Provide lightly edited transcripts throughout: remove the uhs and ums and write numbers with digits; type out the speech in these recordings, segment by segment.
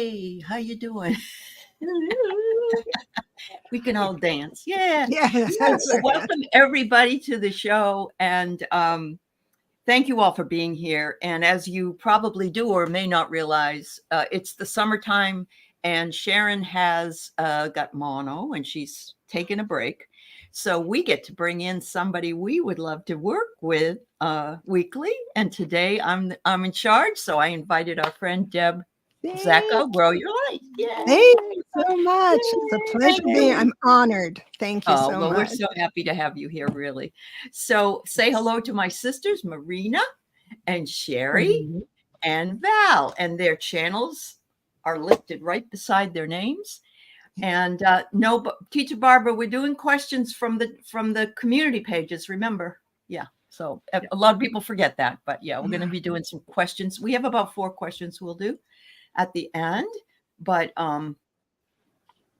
Hey, how you doing? We can all dance. Yeah. Yeah, Yes. that's Well, welcome everybody to the show. And thank you all for being here. And as you probably do or may not realize, it's the summertime and Sharon has got mono and she's taking a break. So we get to bring in somebody we would love to work with weekly. And today I'm in charge. So I invited our friend Debra Zachau. Grow your light. Yeah. Thank you so much. It's a pleasure being. I'm honored. Thank you so much. We're so happy to have you here, really. So say hello to my sisters, Marina and Shari and Val, and their channels are listed right beside their names. And Teacher Barbara, we're doing questions from the community pages. Remember, yeah. So a lot of people forget that, but yeah, we're going to be doing some questions. We have about 4 questions we'll do at the end, but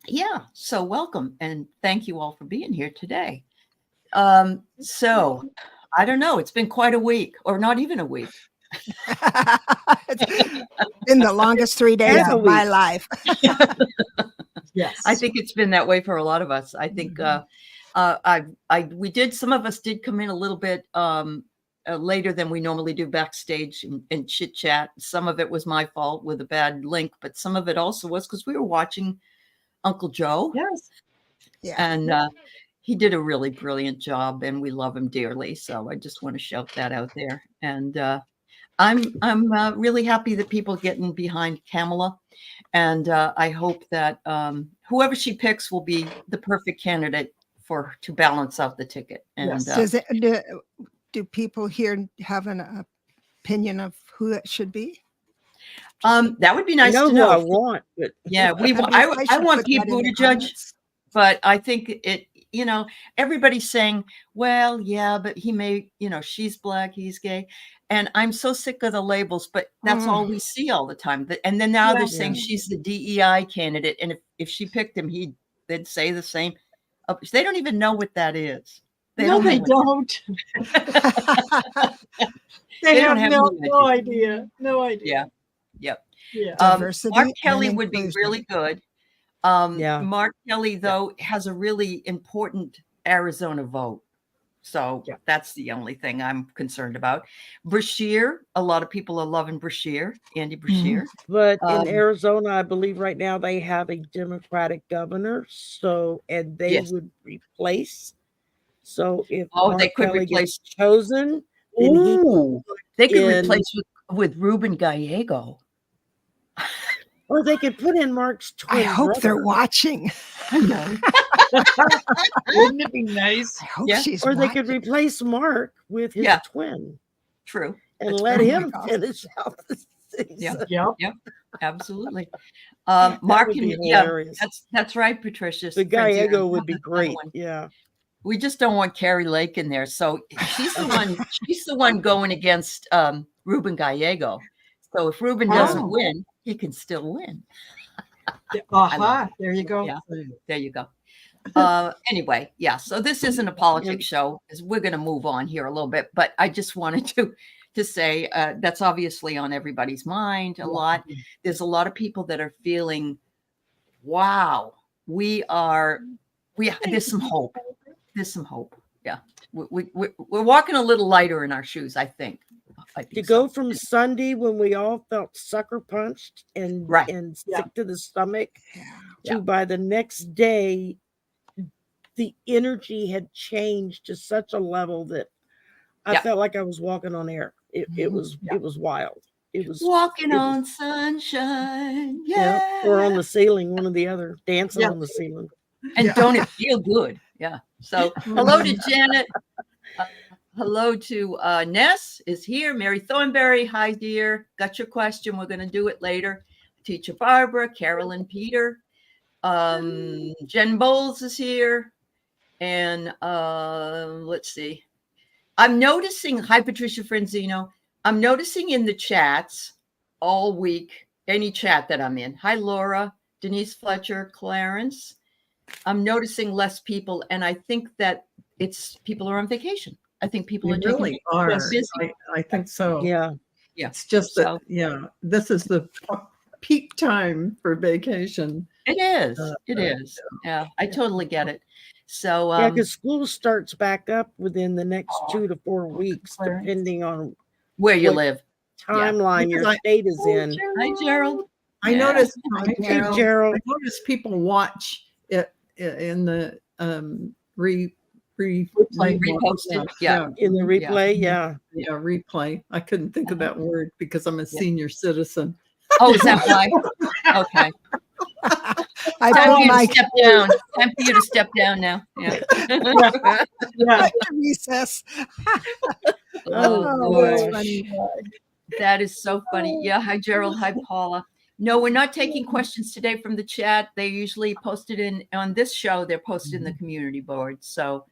yeah. So welcome and thank you all for being here today. So I don't know. It's been quite a week, or not even a week. It's been the longest 3 days of my life. Yes, I think it's been that way for a lot of us. I think some of us did come in a little bit later than we normally do backstage and chit chat. Some of it was my fault with a bad link, but some of it also was because we were watching Uncle Joe. Yes. Yeah. And he did a really brilliant job and we love him dearly. So I just want to shout that out there. And I'm really happy that people are getting behind Kamala. And I hope that whoever she picks will be the perfect candidate to balance out the ticket. And yes. Do people here have an opinion of who it should be? That would be nice to know. I want, but yeah, I want Pete Buttigieg, but I think everybody's saying, well, yeah, but he may, she's black, he's gay. And I'm so sick of the labels, but that's all we see all the time. And then now they're saying she's the DEI candidate. And if she picked him, they'd say the same. They don't even know what that is. They don't. They have no idea. No idea. Yeah. Yep. Mark Kelly would be really good. Mark Kelly, though, has a really important Arizona vote. So that's the only thing I'm concerned about. Brashear, a lot of people are loving Brashear, Andy Brashear. But in Arizona, I believe right now they have a Democratic governor. And they would replace. So if they could Kelly replace chosen, they could replace with Ruben Gallego. Or they could put in Mark's twin. I hope they're watching. I know. Wouldn't it be nice? I hope she's or watching. they could replace Mark with his twin. True. And let him finish out the season. Yep. Absolutely. Mark and that's right, Patricia. The Gallego would be great. Yeah. We just don't want Carrie Lake in there. So she's the one going against Ruben Gallego. So if Ruben doesn't win, he can still win. There you go. Yeah, there you go. Anyway, so this isn't a politics show, because we're going to move on here a little bit. But I just wanted to say that's obviously on everybody's mind a lot. There's a lot of people that are feeling, wow, there's some hope. There's some hope. Yeah, we're walking a little lighter in our shoes, I think. To go from Sunday when we all felt sucker punched and sick to the stomach to by the next day, the energy had changed to such a level that I felt like I was walking on air. It was wild. It was walking on sunshine. Or on the ceiling, one or the other, dancing on the ceiling. And don't it feel good? Yeah. So hello to Janet. Hello to Ness is here. Mary Thornberry. Hi, dear. Got your question. We're going to do it later. Teacher Barbara, Carolyn Peter. Jen Bowles is here. And let's see. I'm noticing, hi, Patricia Frenzino. I'm noticing in the chats all week, any chat that I'm in. Hi, Laura, Denise Fletcher, Clarence. I'm noticing less people. And I think that people are on vacation. I think people really are. I think so. Yeah. It's just that, this is peak time for vacation. It is. It is. Yeah, I totally get it. So Yeah, because school starts back up within the next 2 to 4 weeks, Clarence. depending on where you what live. timeline your Because state is in. Hi, Gerald. I Yeah. noticed. Hey, Gerald. I noticed people watch it in the reposted. Reposted, yeah. In the replay, yeah. Yeah, replay. I couldn't think of that word because I'm a senior citizen. Oh, is that why? Okay. I Time put for you my to step down. Time for you to step down now. Yeah. Yeah. recess. Oh, Oh, boy. that's funny. That is so funny. Yeah. Hi, Gerald. Hi, Paula. No, we're not taking questions today from the chat. They usually posted on this show. They're posted in the community board. So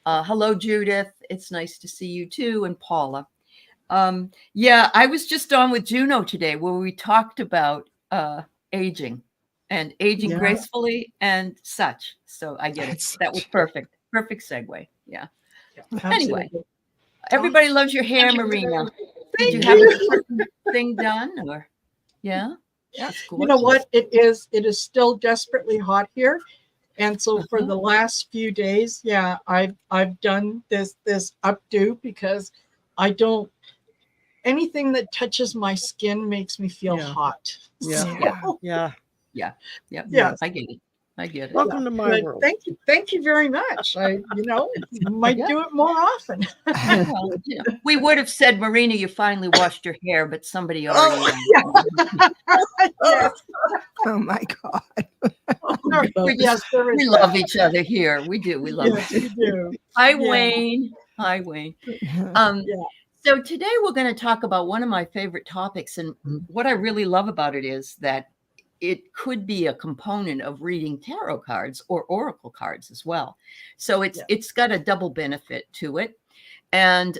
hello, Judith. It's nice to see you too. And Paula. Yeah, I was just on with Juno today where we talked about aging and aging gracefully and such. So I get it. That was perfect. Perfect segue. Yeah. Anyway, everybody loves your hair, Marina. Did you have a certain thing done or? Yeah. You know what? It is still desperately hot here. And so for the last few days, yeah, I've done this updo because I don't, anything that touches my skin makes me feel hot. Yeah. So, Yeah. Yeah. I get it. I get it. Welcome to my but world. thank you very much. I might do it more often. Well, we would have said, Marina, you finally washed your hair, but somebody already. Yes. Oh my God. Yes, there is We love each other here. We do. We love Yes, each we other. do. Hi, Yeah. Wayne. Hi, Wayne. So today we're going to talk about one of my favorite topics. And what I really love about it is that it could be a component of reading tarot cards or oracle cards as well. So it's got a double benefit to it. And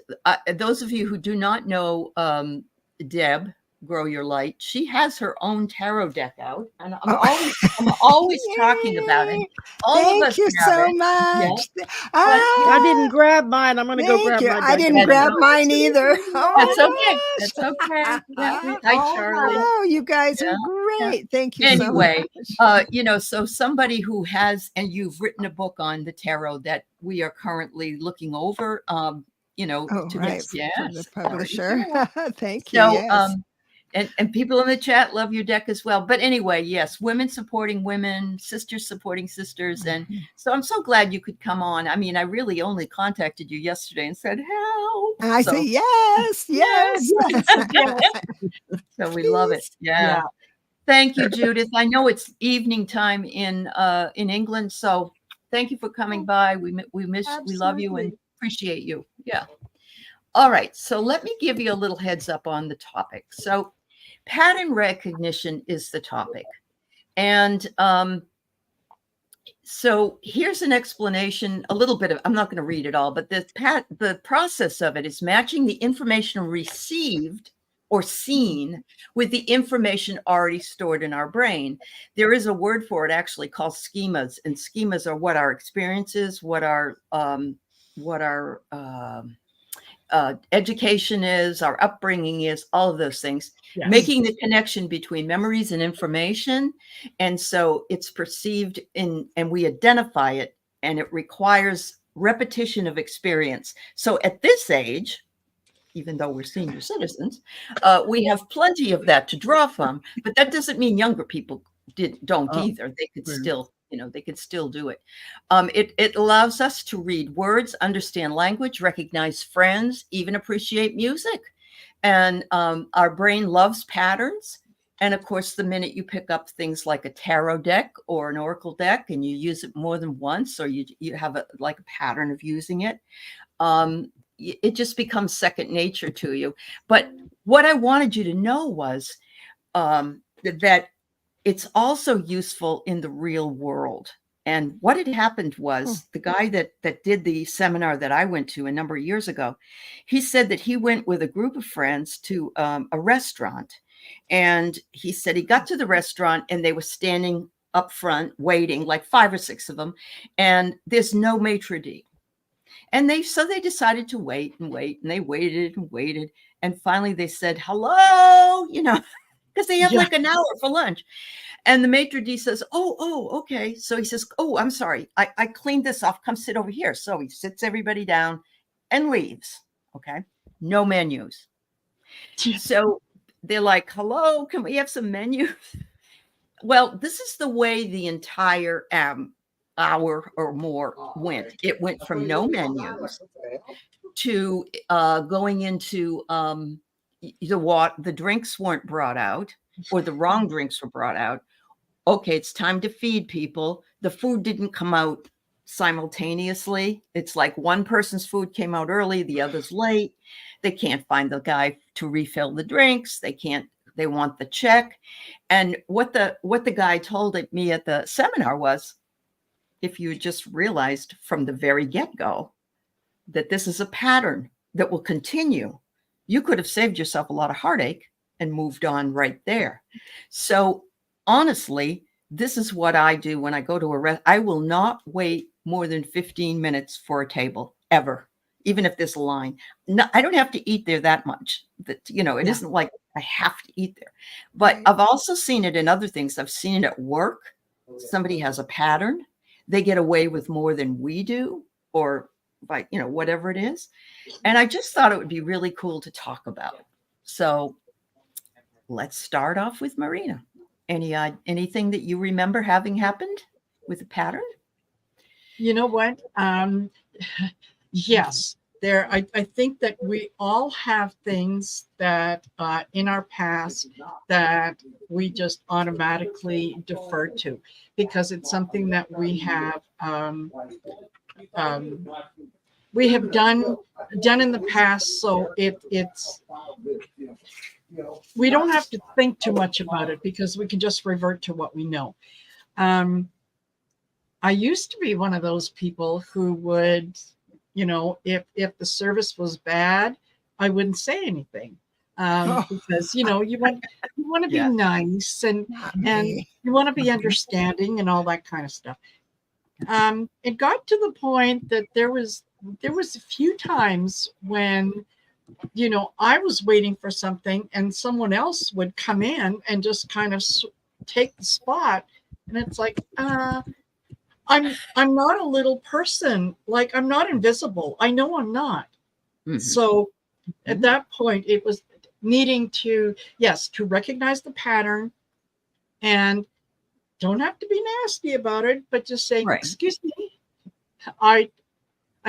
those of you who do not know Deb, Grow Your Light, she has her own tarot deck out, and I'm always talking about it. Thank you so much. I didn't grab mine. I'm going to go grab my deck. I didn't grab mine either. That's okay. That's okay. Yeah. Hi, Charlie. Oh, you guys are great. Thank you so much. Anyway, so somebody who has, and you've written a book on the tarot that we are currently looking over, from the publisher. Thank you. So, and people in the chat love your deck as well. But anyway, yes, women supporting women, sisters supporting sisters. And so I'm so glad you could come on. I mean, I really only contacted you yesterday and said, help. And I say, yes. So we love it. Yeah. Thank you, Judith. I know it's evening time in England. So thank you for coming by. We love you and appreciate you. Yeah. All right. So let me give you a little heads up on the topic. So pattern recognition is the topic. And so here's an explanation, a little bit of, I'm not going to read it all, but the process of it is matching the information received or seen with the information already stored in our brain. There is a word for it actually called schemas, and schemas are what our experience is, what our education is, our upbringing is, all of those things, making the connection between memories and information. And so it's perceived and we identify it, and it requires repetition of experience. So at this age, even though we're senior citizens, we have plenty of that to draw from, but that doesn't mean younger people don't either. They could still, they could still do it. It allows us to read words, understand language, recognize friends, even appreciate music. And our brain loves patterns. And of course, the minute you pick up things like a tarot deck or an oracle deck and you use it more than once, or you have a pattern of using it, it just becomes second nature to you. But what I wanted you to know was that it's also useful in the real world. And what had happened was the guy that did the seminar that I went to a number of years ago, he said that he went with a group of friends to a restaurant. And he said he got to the restaurant and they were standing up front waiting, like 5 or 6 of them. And there's no maitre d'. And they decided to wait and wait, and they waited and waited. And finally they said, hello, because they have Yeah. like an hour for lunch. And the maitre d' says, oh, okay. So he says, oh, I'm sorry. I cleaned this off. Come sit over here. So he sits everybody down and leaves. Okay. No menus. So they're like, hello, can we have some menus? Well, this is the way the entire hour or more went. It went from no menus to going into the drinks weren't brought out, or the wrong drinks were brought out. Okay, it's time to feed people. The food didn't come out simultaneously. It's like one person's food came out early, the other's late. They can't find the guy to refill the drinks. They want the check. And what the guy told me at the seminar was, if you just realized from the very get-go that this is a pattern that will continue, you could have saved yourself a lot of heartache and moved on right there. So honestly, this is what I do when I go to a restaurant. I will not wait more than 15 minutes for a table ever, even if there's a line. No, I don't have to eat there that much. That, it isn't like I have to eat there. But Right. I've also seen it in other things. I've seen it at work. Somebody has a pattern. They get away with more than we do, or like, whatever it is. And I just thought it would be really cool to talk about. So let's start off with Marina. Anything that you remember having happened with a pattern? You know what? Yes, I think that we all have things that in our past that we just automatically defer to because it's something that we have done in the past. So it's we don't have to think too much about it because we can just revert to what we know. I used to be one of those people who would, if the service was bad, I wouldn't say anything because you want to be nice and you want to be understanding and all that kind of stuff. It got to the point that there was a few times when I was waiting for something and someone else would come in and just kind of take the spot, and it's like I'm not a little person. Like, I'm not invisible. I know I'm not. Mm-hmm. So at that point, it was needing to recognize the pattern and don't have to be nasty about it, but just say, right. Excuse me, I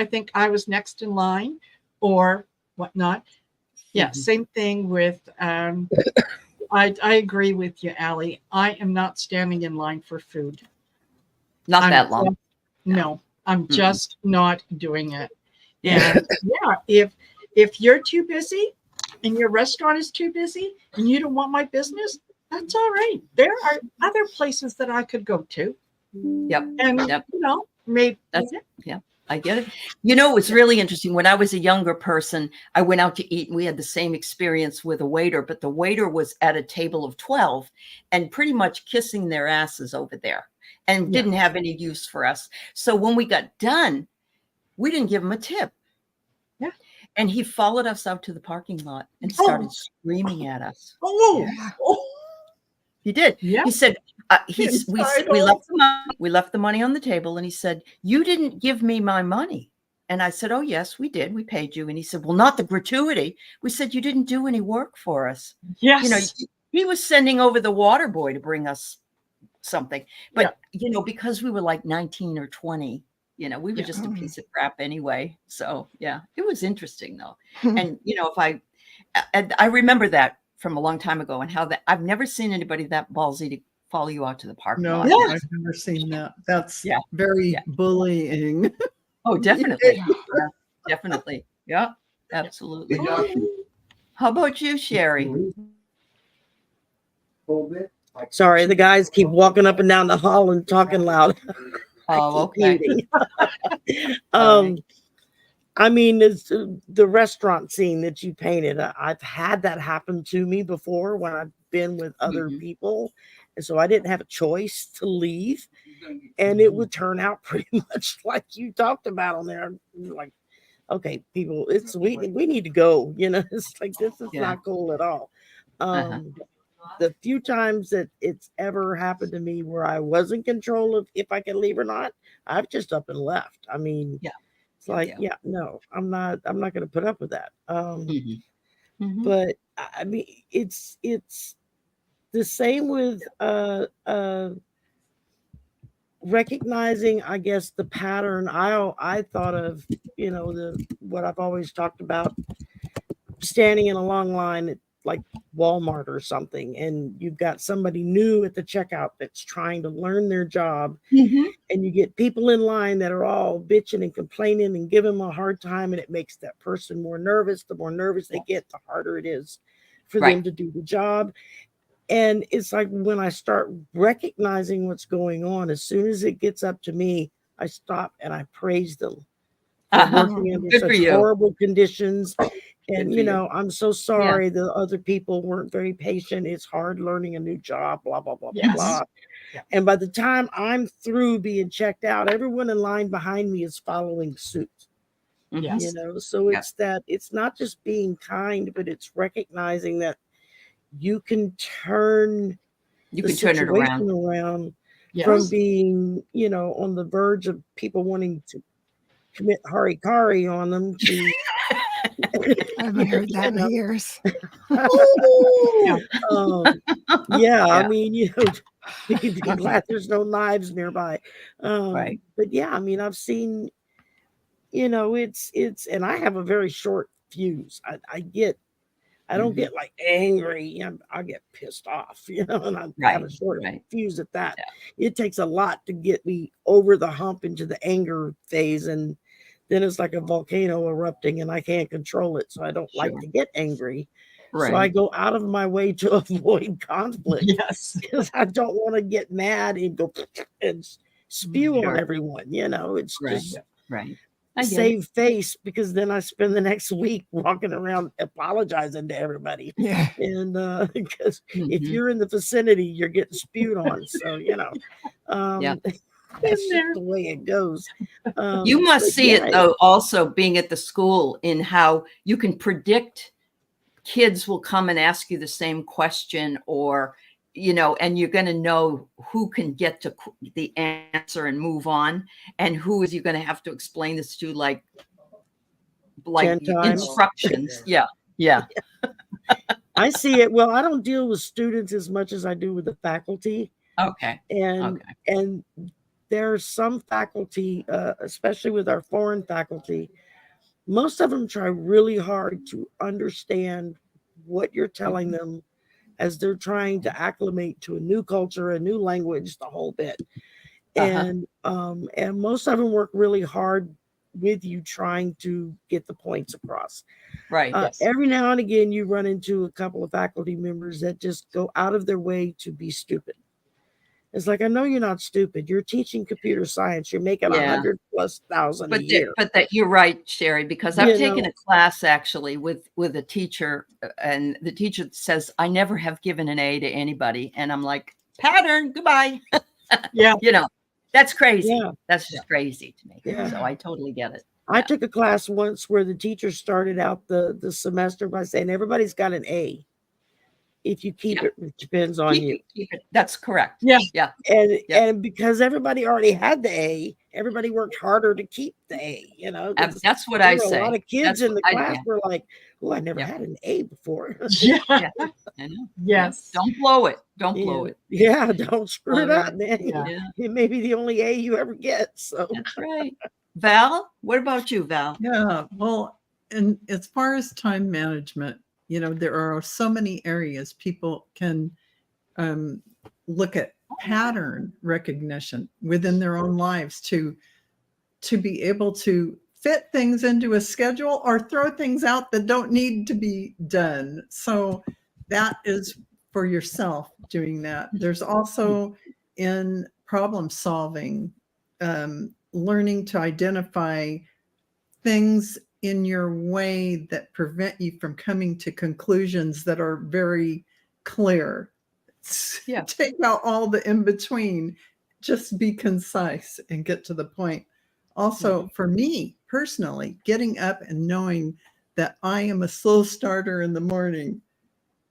think I was next in line or whatnot. Yeah, mm-hmm. Same thing with, I agree with you, Allie. I am not standing in line for food. Not that long. No, I'm just not doing it. Yeah. And if you're too busy and your restaurant is too busy and you don't want my business, that's all right. There are other places that I could go to. Yep. And maybe I get it. It was really interesting. When I was a younger person, I went out to eat and we had the same experience with a waiter, but the waiter was at a table of 12 and pretty much kissing their asses over there and didn't have any use for us. So when we got done, we didn't give him a tip. Yeah. And he followed us out to the parking lot and started screaming at us. Oh, yeah. He did. Yeah. He said, we left the money on the table, and he said, "You didn't give me my money." And I said, "Oh, yes, we did. We paid you." And he said, "Well, not the gratuity." We said, "You didn't do any work for us." Yes. He was sending over the water boy to bring us something. But, because we were like 19 or 20, we were just a piece of crap anyway. So, it was interesting, though. And, I remember that from a long time ago, and how that I've never seen anybody that ballsy to follow you out to the parking lot. No, I've never seen that. That's very bullying. Oh, definitely. Definitely. Yeah, absolutely. How about you, Shari? Sorry, the guys keep walking up and down the hall and talking loud. Oh, okay. I mean, it's the restaurant scene that you painted. I've had that happen to me before when I've been with other people. And so I didn't have a choice to leave. And it would turn out pretty much like you talked about on there. Like, okay, people, we need to go. It's like, this is not cool at all. the few times that it's ever happened to me where I was in control of if I can leave or not, I've just up and left. I mean, Yeah. it's like, Yeah. yeah, no, I'm not going to put up with that. Mhm. Mhm. But I mean, it's the same with recognizing, I guess, the pattern. I thought of, what I've always talked about, standing in a long line at like Walmart or something, and you've got somebody new at the checkout that's trying to learn their job, Mhm. and you get people in line that are all bitching and complaining and give them a hard time, and it makes that person more nervous. The more nervous they get, the harder it is for them Right. to do the job. And it's like when I start recognizing what's going on, as soon as it gets up to me, I stop and I praise them for Uh-huh. working under Good for such you. horrible conditions. Good And, for you. I'm so sorry the other people weren't very patient. It's hard learning a new job, blah, blah, blah, blah, Yes. blah. Yeah. And by the time I'm through being checked out, everyone in line behind me is following suit. Mhm. Yes. So Yeah. it's not just being kind, but it's recognizing that you can turn You the can turn it situation around. around from Yes. being, on the verge of people wanting to commit harikari on them to I haven't heard that in years. Yeah. yeah, I Yeah. mean, be glad there's no knives nearby. Right. But yeah, I mean, I've seen, it's, and I have a very short fuse. I don't get like angry. I get pissed off, and I have Right. a short Right. fuse at that. Yeah. It takes a lot to get me over the hump into the anger phase. And then it's like a volcano erupting and I can't control it. So I don't like Sure. to get angry. So I Right. go out of my way to avoid conflict Yes. because I don't want to get mad and go and spew on Sure. everyone. It's Right. just Right. I get it. save face, because then I spend the next week walking around apologizing to everybody. Yeah. And because if Mhm. you're in the vicinity, you're getting spewed on. So, Yeah. that's just the way it goes. You must But see yeah, it though, also being at the school, in how you can predict kids will come and ask you the same question, or, and you're going to know who can get to the answer and move on, and who is you going to have to explain this to, like 10 times. instructions. Yeah. Yeah. I see it. Well, I don't deal with students as much as I do with the faculty. Okay. And Okay. and there are some faculty, especially with our foreign faculty, most of them try really hard to understand what you're telling them as they're trying to acclimate to a new culture, a new language, the whole bit. Uh-huh. And most of them work really hard with you trying to get the points across. Right. Yes. Every now and again, you run into a couple of faculty members that just go out of their way to be stupid. It's like, I know you're not stupid. You're teaching computer science. You're making Yeah. 100,000+ a year. But that you're right, Shari, because I've taken a class actually with a teacher, and the teacher says, I never have given an A to anybody. And I'm like, pattern, goodbye. Yeah. That's crazy. Yeah. That's just crazy to me. Yeah. So I totally get it. I took a class once where the teacher started out the semester by saying everybody's got an A. If you keep it depends on you. Keep it. That's correct. Yeah. Yeah. And because everybody already had the A, everybody worked harder to keep the A, That's what I there were say. a lot of kids That's in the what I- class yeah. were like, oh, I never had an A before. Yeah. Yeah. I know. Yes. Don't blow it. Don't blow it. Yeah, don't screw it Blow up, man. Yeah. Yeah. It may be the only A you ever get. So That's right. Val, what about you, Val? Yeah, well, and as far as time management, there are so many areas people can look at pattern recognition within their own lives to be able to fit things into a schedule or throw things out that don't need to be done. So that is for yourself doing that. There's also in problem solving, learning to identify things in your way that prevent you from coming to conclusions that are very clear. Yeah. Take out all the in between, just be concise and get to the point. Also, for me personally, getting up and knowing that I am a slow starter in the morning.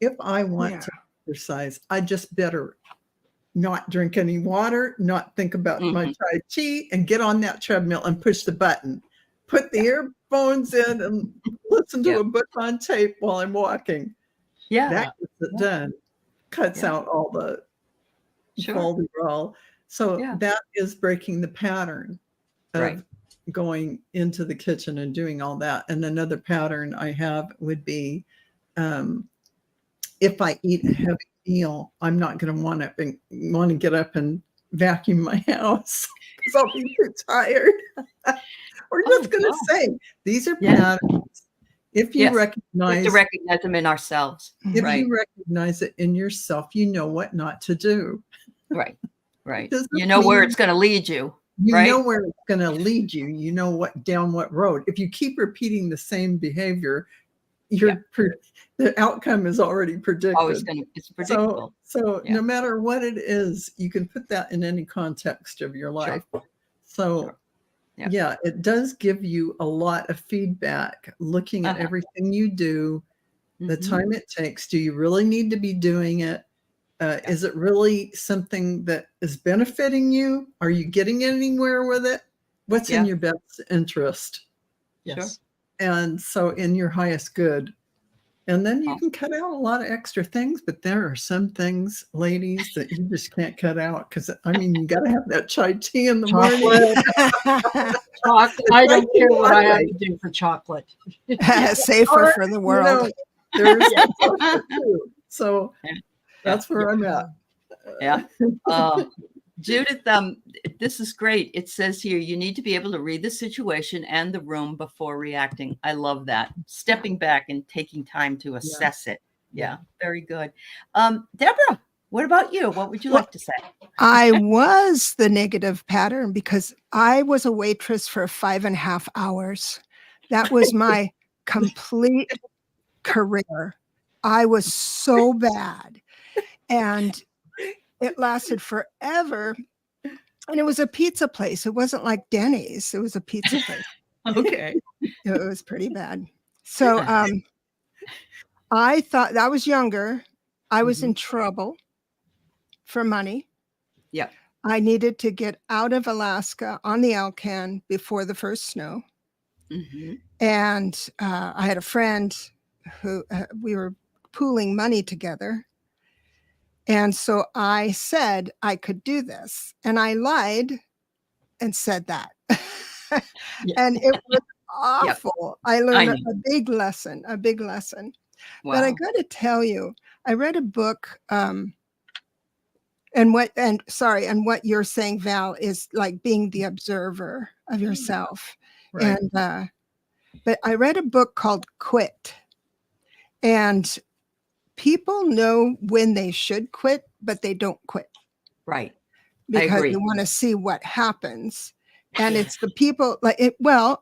If I want to exercise. I just better not drink any water, not think about my Tai Chi, and get on that treadmill and push the button. Put the earphones in and listen to a book on tape while I'm walking. Yeah. That gets it done. Cuts out all the folderol. So that is breaking the pattern of going into the kitchen and doing all that. And another pattern I have would be if I eat a heavy meal, I'm not going to want to get up and vacuum my house because I'll be too tired. We're just going to say these are patterns. If you recognize them in ourselves, if you recognize it in yourself, you know what not to do. Right. You know where it's going to lead you. You know where it's going to lead you. You know down what road. If you keep repeating the same behavior, the outcome is already predicted. It's predictable. So no matter what it is, you can put that in any context of your life. So it does give you a lot of feedback looking at everything you do, the time it takes. Do you really need to be doing it? Is it really something that is benefiting you? Are you getting anywhere with it? What's in your best interest? Yes. And so in your highest good. And then you can cut out a lot of extra things, but there are some things, ladies, that you just can't cut out because, I mean, you got to have that chai tea in the morning. Chocolate. I don't care what I have to do for chocolate. Safer for the world. There's chocolate too. So that's where I'm at. Yeah. Judith, this is great. It says here, you need to be able to read the situation and the room before reacting. I love that. Stepping back and taking time to assess it. Yeah, very good. Debra, what about you? What would you like to say? I was the negative pattern because I was a waitress for 5.5 hours. That was my complete career. I was so bad. And it lasted forever. And it was a pizza place. It wasn't like Denny's. It was a pizza place. Okay. It was pretty bad. So I thought I was younger. I was in trouble for money. Yeah. I needed to get out of Alaska on the Alcan before the first snow. And I had a friend who we were pooling money together. And so I said I could do this. And I lied and said that. And it was awful. I learned a big lesson. Wow. But I got to tell you, I read a book and what you're saying, Val, is like being the observer of yourself. Right. And but I read a book called Quit. And people know when they should quit, but they don't quit. Right. Because they want to see what happens. And it's the people they want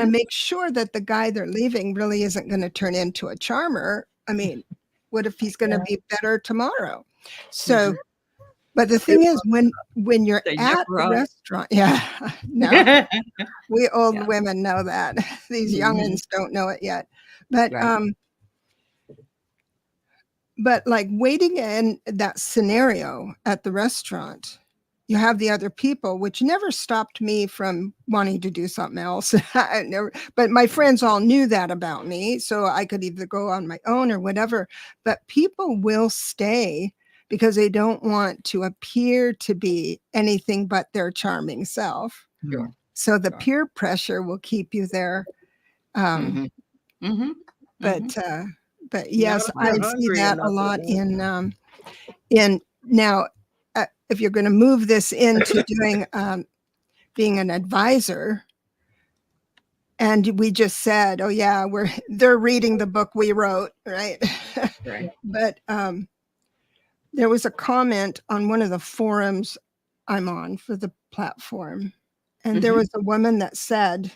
to make sure that the guy they're leaving really isn't going to turn into a charmer. I mean, what if he's going to be better tomorrow? So, but the thing is, when you're at the restaurant, no, we old women know that. These youngins don't know it yet. But like waiting in that scenario at the restaurant, you have the other people, which never stopped me from wanting to do something else. But my friends all knew that about me. So I could either go on my own or whatever. But people will stay because they don't want to appear to be anything but their charming self. Sure. So the peer pressure will keep you there. But yes, I see that a lot in now. If you're going to move this into doing being an advisor, and we just said, oh yeah, they're reading the book we wrote, right? Right. But there was a comment on one of the forums I'm on for the platform, and there was a woman that said,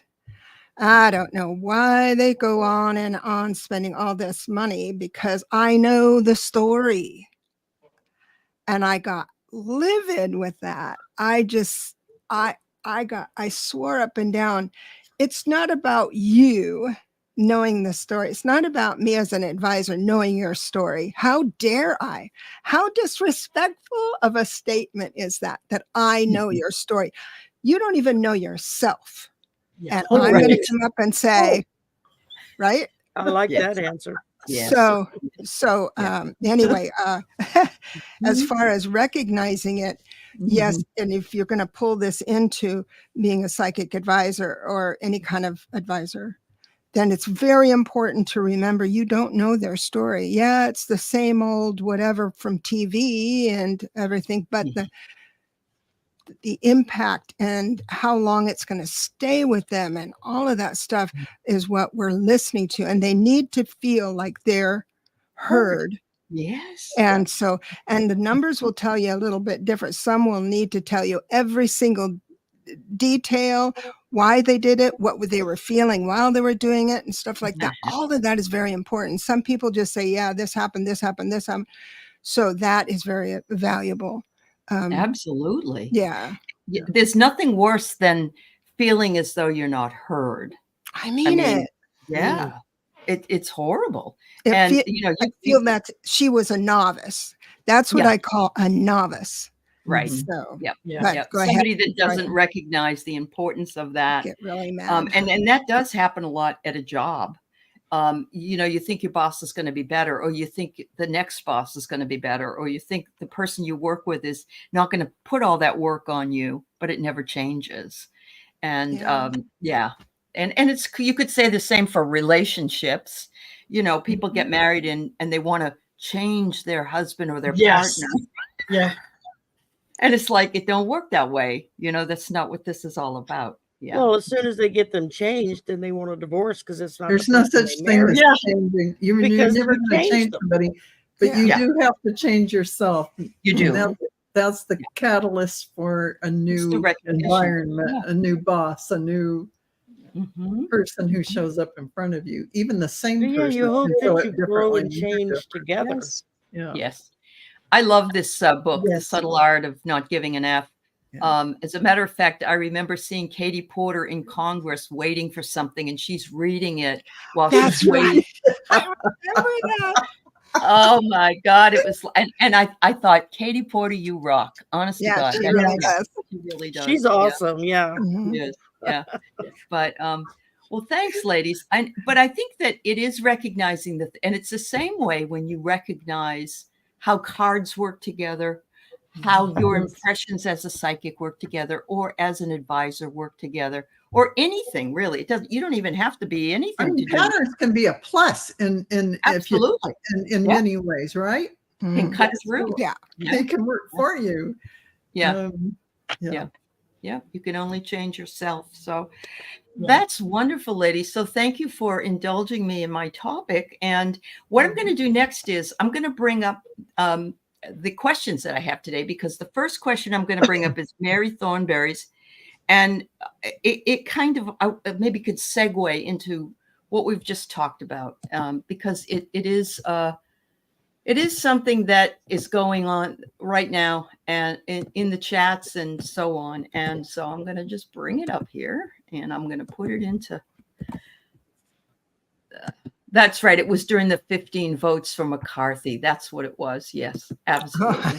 I don't know why they go on and on spending all this money because I know the story. And I got livid with that. I swore up and down, it's not about you. knowing the story. It's not about me as an advisor knowing your story. How dare I? How disrespectful of a statement is that I know your story? You don't even know yourself. Yeah. And Oh, I'm going right. to come up and say, right? I like Yes. that answer. Yes. Anyway, as Mhm. far as recognizing it, yes. And if you're going to pull this into being a psychic advisor or any kind of advisor, then it's very important to remember you don't know their story. Yeah, it's the same old whatever from TV and everything, but the impact and how long it's going to stay with them and all of that stuff is what we're listening to. And they need to feel like they're heard. Yes. And so, and the numbers will tell you a little bit different. Some will need to tell you every single detail, why they did it, what they were feeling while they were doing it, and stuff like that. All of that is very important. Some people just say, yeah, this happened, this happened, this happened. So that is very valuable. Absolutely. Yeah. There's nothing worse than feeling as though you're not heard. I mean it. Yeah. It's horrible. I feel that she was a novice. That's what I call a novice. Right. So, Go somebody that doesn't recognize the importance of that. Get really mad. And that does happen a lot at a job. You think your boss is going to be better, or you think the next boss is going to be better, or you think the person you work with is not going to put all that work on you, but it never changes. And and it's, you could say the same for relationships. People get married and they want to change their husband or their partner. Yeah. And it's like, it don't work that way. That's not what this is all about. Yeah. Well, as soon as they get them changed, then they want a divorce because it's not. There's no such thing as changing. You're never going to change somebody, but you do have to change yourself. You do. That's the catalyst for a new environment, a new boss, a new person who shows up in front of you. Even the same person. Yeah, you hope that you grow and change together. Yes. I love this book, The Subtle Art of Not Giving an F. As a matter of fact, I remember seeing Katie Porter in Congress waiting for something, and she's reading it while she's waiting. I remember that. Oh my God. It was, and I thought, Katie Porter, you rock. Honestly, God. She really does. She really does. She's awesome. Yeah. Mhm. Yes. Yeah. But well, thanks, ladies. But I think that it is recognizing that, and it's the same way when you recognize how cards work together, how your impressions as a psychic work together, or as an advisor work together, or anything really. It doesn't. You don't even have to be anything. Patterns can be a plus in absolutely in many ways, right? Can cut through. Yeah, they can work for you. Yeah. You can only change yourself. So that's wonderful, ladies. So thank you for indulging me in my topic. And what I'm going to do next is I'm going to bring up the questions that I have today, because the first question I'm going to bring up is Mary Thornberry's, and it kind of maybe could segue into what we've just talked about, because it is something that is going on right now and in the chats and so on. And so I'm going to just bring it up here, and I'm going to put it into. That's right. It was during the 15 votes for McCarthy. That's what it was. Yes, absolutely.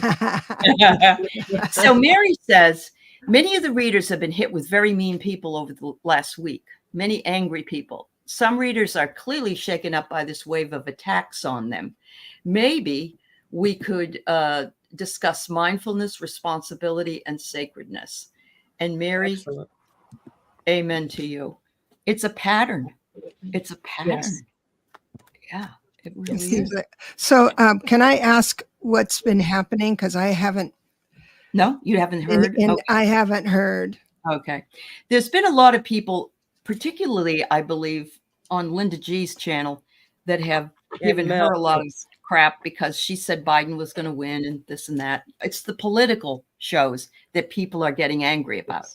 So Mary says, many of the readers have been hit with very mean people over the last week, many angry people. Some readers are clearly shaken up by this wave of attacks on them. Maybe we could discuss mindfulness, responsibility, and sacredness. And Mary, excellent. Amen to you. It's a pattern. It's a pattern. Yes. Yeah, it really is. Like, so can I ask what's been happening? Because I haven't. No, you haven't heard? Okay. I haven't heard. Okay. There's been a lot of people, particularly, I believe, on Linda G's channel, that have given her a lot of crap because she said Biden was going to win and this and that. It's the political shows that people are getting angry about.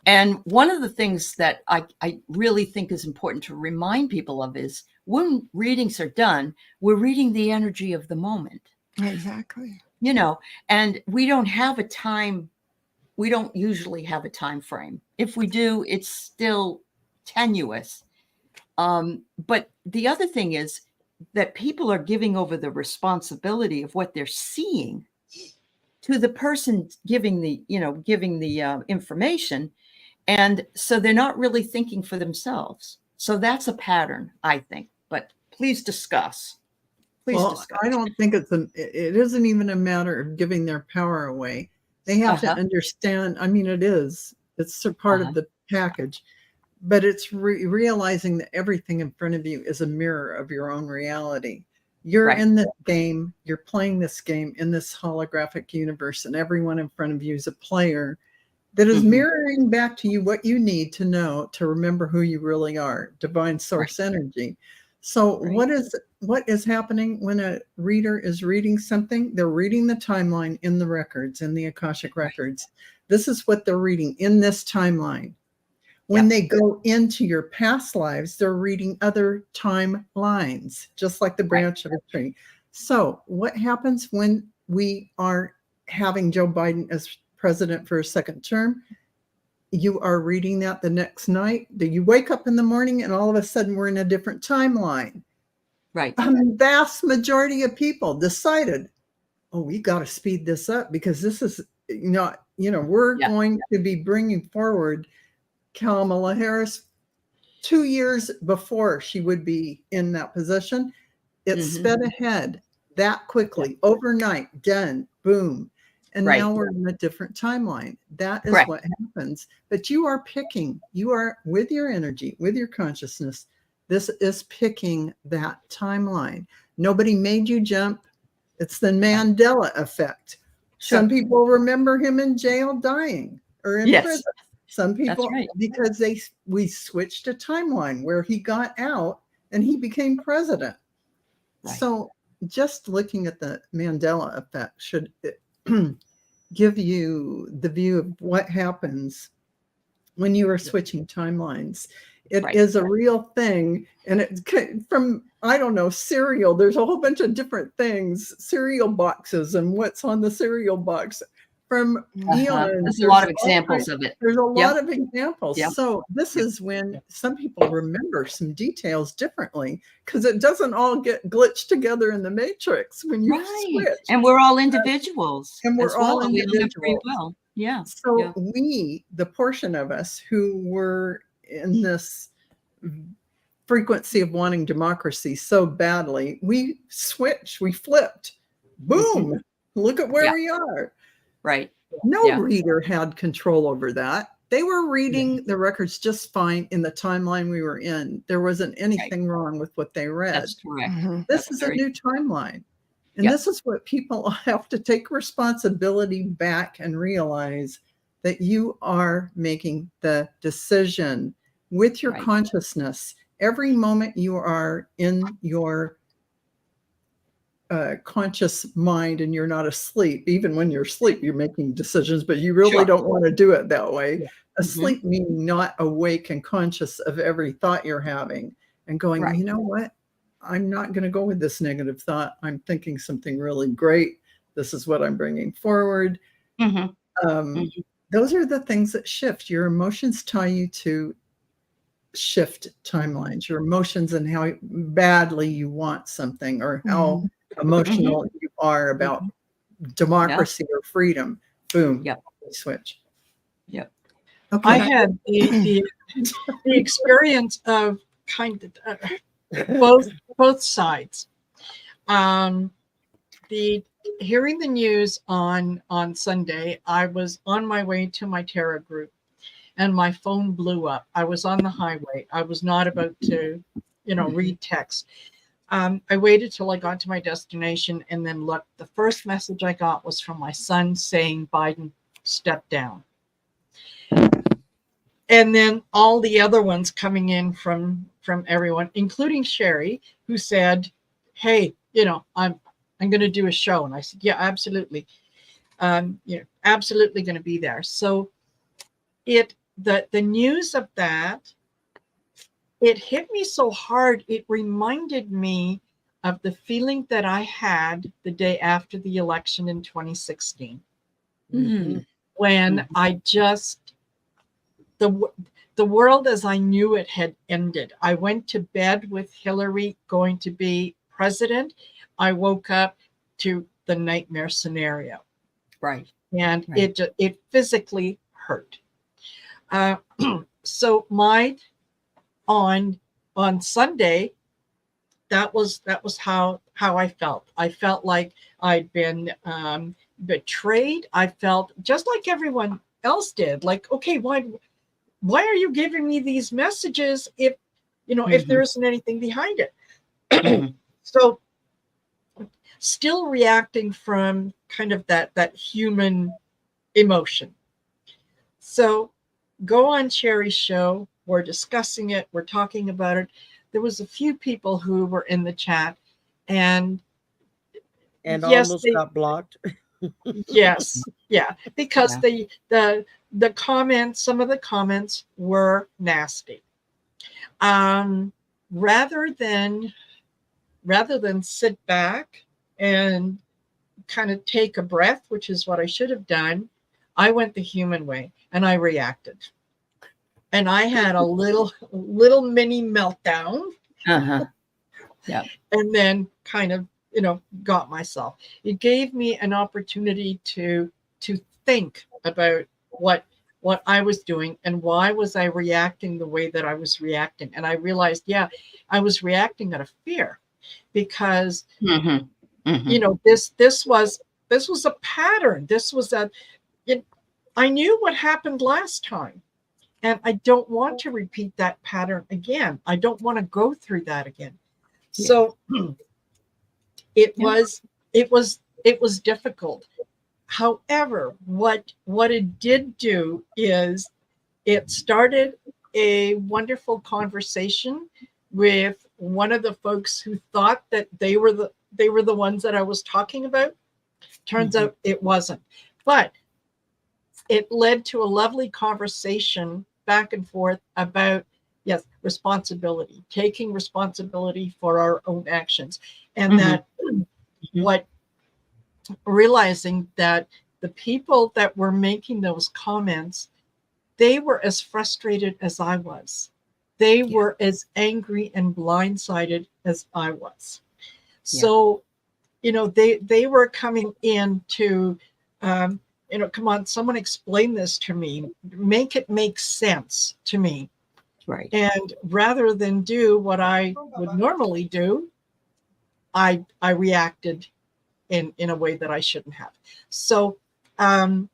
And one of the things that I really think is important to remind people of is when readings are done, we're reading the energy of the moment. Exactly. And we don't have a time. We don't usually have a time frame. If we do, it's still tenuous. But the other thing is that people are giving over the responsibility of what they're seeing to the person giving the information. And so they're not really thinking for themselves. So that's a pattern, I think. But please discuss. Well, I don't think it isn't even a matter of giving their power away. They have to understand. I mean, it's a part of the package, but it's realizing that everything in front of you is a mirror of your own reality. You're in this game, you're playing this game in this holographic universe, and everyone in front of you is a player that is mirroring back to you what you need to know to remember who you really are, divine source energy. So what is happening when a reader is reading something? They're reading the timeline in the records, in the Akashic records. This is what they're reading in this timeline. When they go into your past lives, they're reading other timelines, just like the branch of a tree. So what happens when we are having Joe Biden as president for a second term? You are reading that the next night. Do you wake up in the morning and all of a sudden we're in a different timeline? Right. A vast majority of people decided, oh, we got to speed this up because this is not, we're going to be bringing forward Kamala Harris 2 years before she would be in that position. It sped ahead that quickly, overnight, done, boom. And now we're in a different timeline. That is what happens. But you are picking, you are with your energy, with your consciousness. This is picking that timeline. Nobody made you jump. It's the Mandela effect. Sure. Some people remember him in jail dying or in prison. Some people, because we switched a timeline where he got out and he became president. So just looking at the Mandela effect should give you the view of what happens when you are switching timelines. It is a real thing. And it from, I don't know, cereal. There's a whole bunch of different things, cereal boxes and what's on the cereal box. From eons. There's a lot of examples of it. There's a lot of examples. So this is when some people remember some details differently because it doesn't all get glitched together in the matrix when you switch. And we're all individuals. And we're all individuals. Yeah. So we, the portion of us who were in this frequency of wanting democracy so badly, we switched, we flipped. Boom. Look at where we are. Right. No reader had control over that. They were reading the records just fine in the timeline we were in. There wasn't anything wrong with what they read. That's correct. This is a new timeline. And this is what people have to take responsibility back and realize that you are making the decision with your consciousness. Every moment you are in your conscious mind and you're not asleep. Even when you're asleep, you're making decisions, but you really don't want to do it that way. Asleep meaning not awake and conscious of every thought you're having and going, you know what? I'm not going to go with this negative thought. I'm thinking something really great. This is what I'm bringing forward. Those are the things that shift. Your emotions tie you to shift timelines, your emotions and how badly you want something or how emotional you are about democracy or freedom. Boom. Switch. Okay. I had the experience of kind of both sides. The hearing the news on Sunday, I was on my way to my tarot group and my phone blew up. I was on the highway. I was not about to, read text. I waited till I got to my destination and then looked. The first message I got was from my son saying Biden stepped down. And then all the other ones coming in from everyone, including Shari, who said, hey, I'm going to do a show. And I said, yeah, absolutely. Absolutely going to be there. So the news of that, it hit me so hard. It reminded me of the feeling that I had the day after the election in 2016, when I just, the the world as I knew it had ended. I went to bed with Hillary going to be president. I woke up to the nightmare scenario. Right. And Right. it physically hurt. So on Sunday, that was how I felt. I felt like I'd been betrayed. I felt just like everyone else did. Like, okay, why are you giving me these messages if if there isn't anything behind it? So still reacting from kind of that human emotion. So go on Shari's show. We're discussing it. We're talking about it. There was a few people who were in the chat, and yes, almost got blocked. Yes, yeah, because the comments, some of the comments were nasty. Rather than sit back and kind of take a breath, which is what I should have done, I went the human way and I reacted. And I had a little mini meltdown. Yeah. And then kind of, got myself. It gave me an opportunity to think about what I was doing and why was I reacting the way that I was reacting. And I realized, I was reacting out of fear because this was a pattern. This was I knew what happened last time. And I don't want to repeat that pattern again. I don't want to go through that again. So it was difficult. However, what it did do is it started a wonderful conversation with one of the folks who thought that they were the ones that I was talking about. Turns out it wasn't. But it led to a lovely conversation back and forth about, responsibility, taking responsibility for our own actions. And that realizing that the people that were making those comments, they were as frustrated as I was. They were as angry and blindsided as I was. So, they were coming in to, come on, someone explain this to me, make it make sense to me. Right. And rather than do what I would normally do, I reacted in a way that I shouldn't have. So I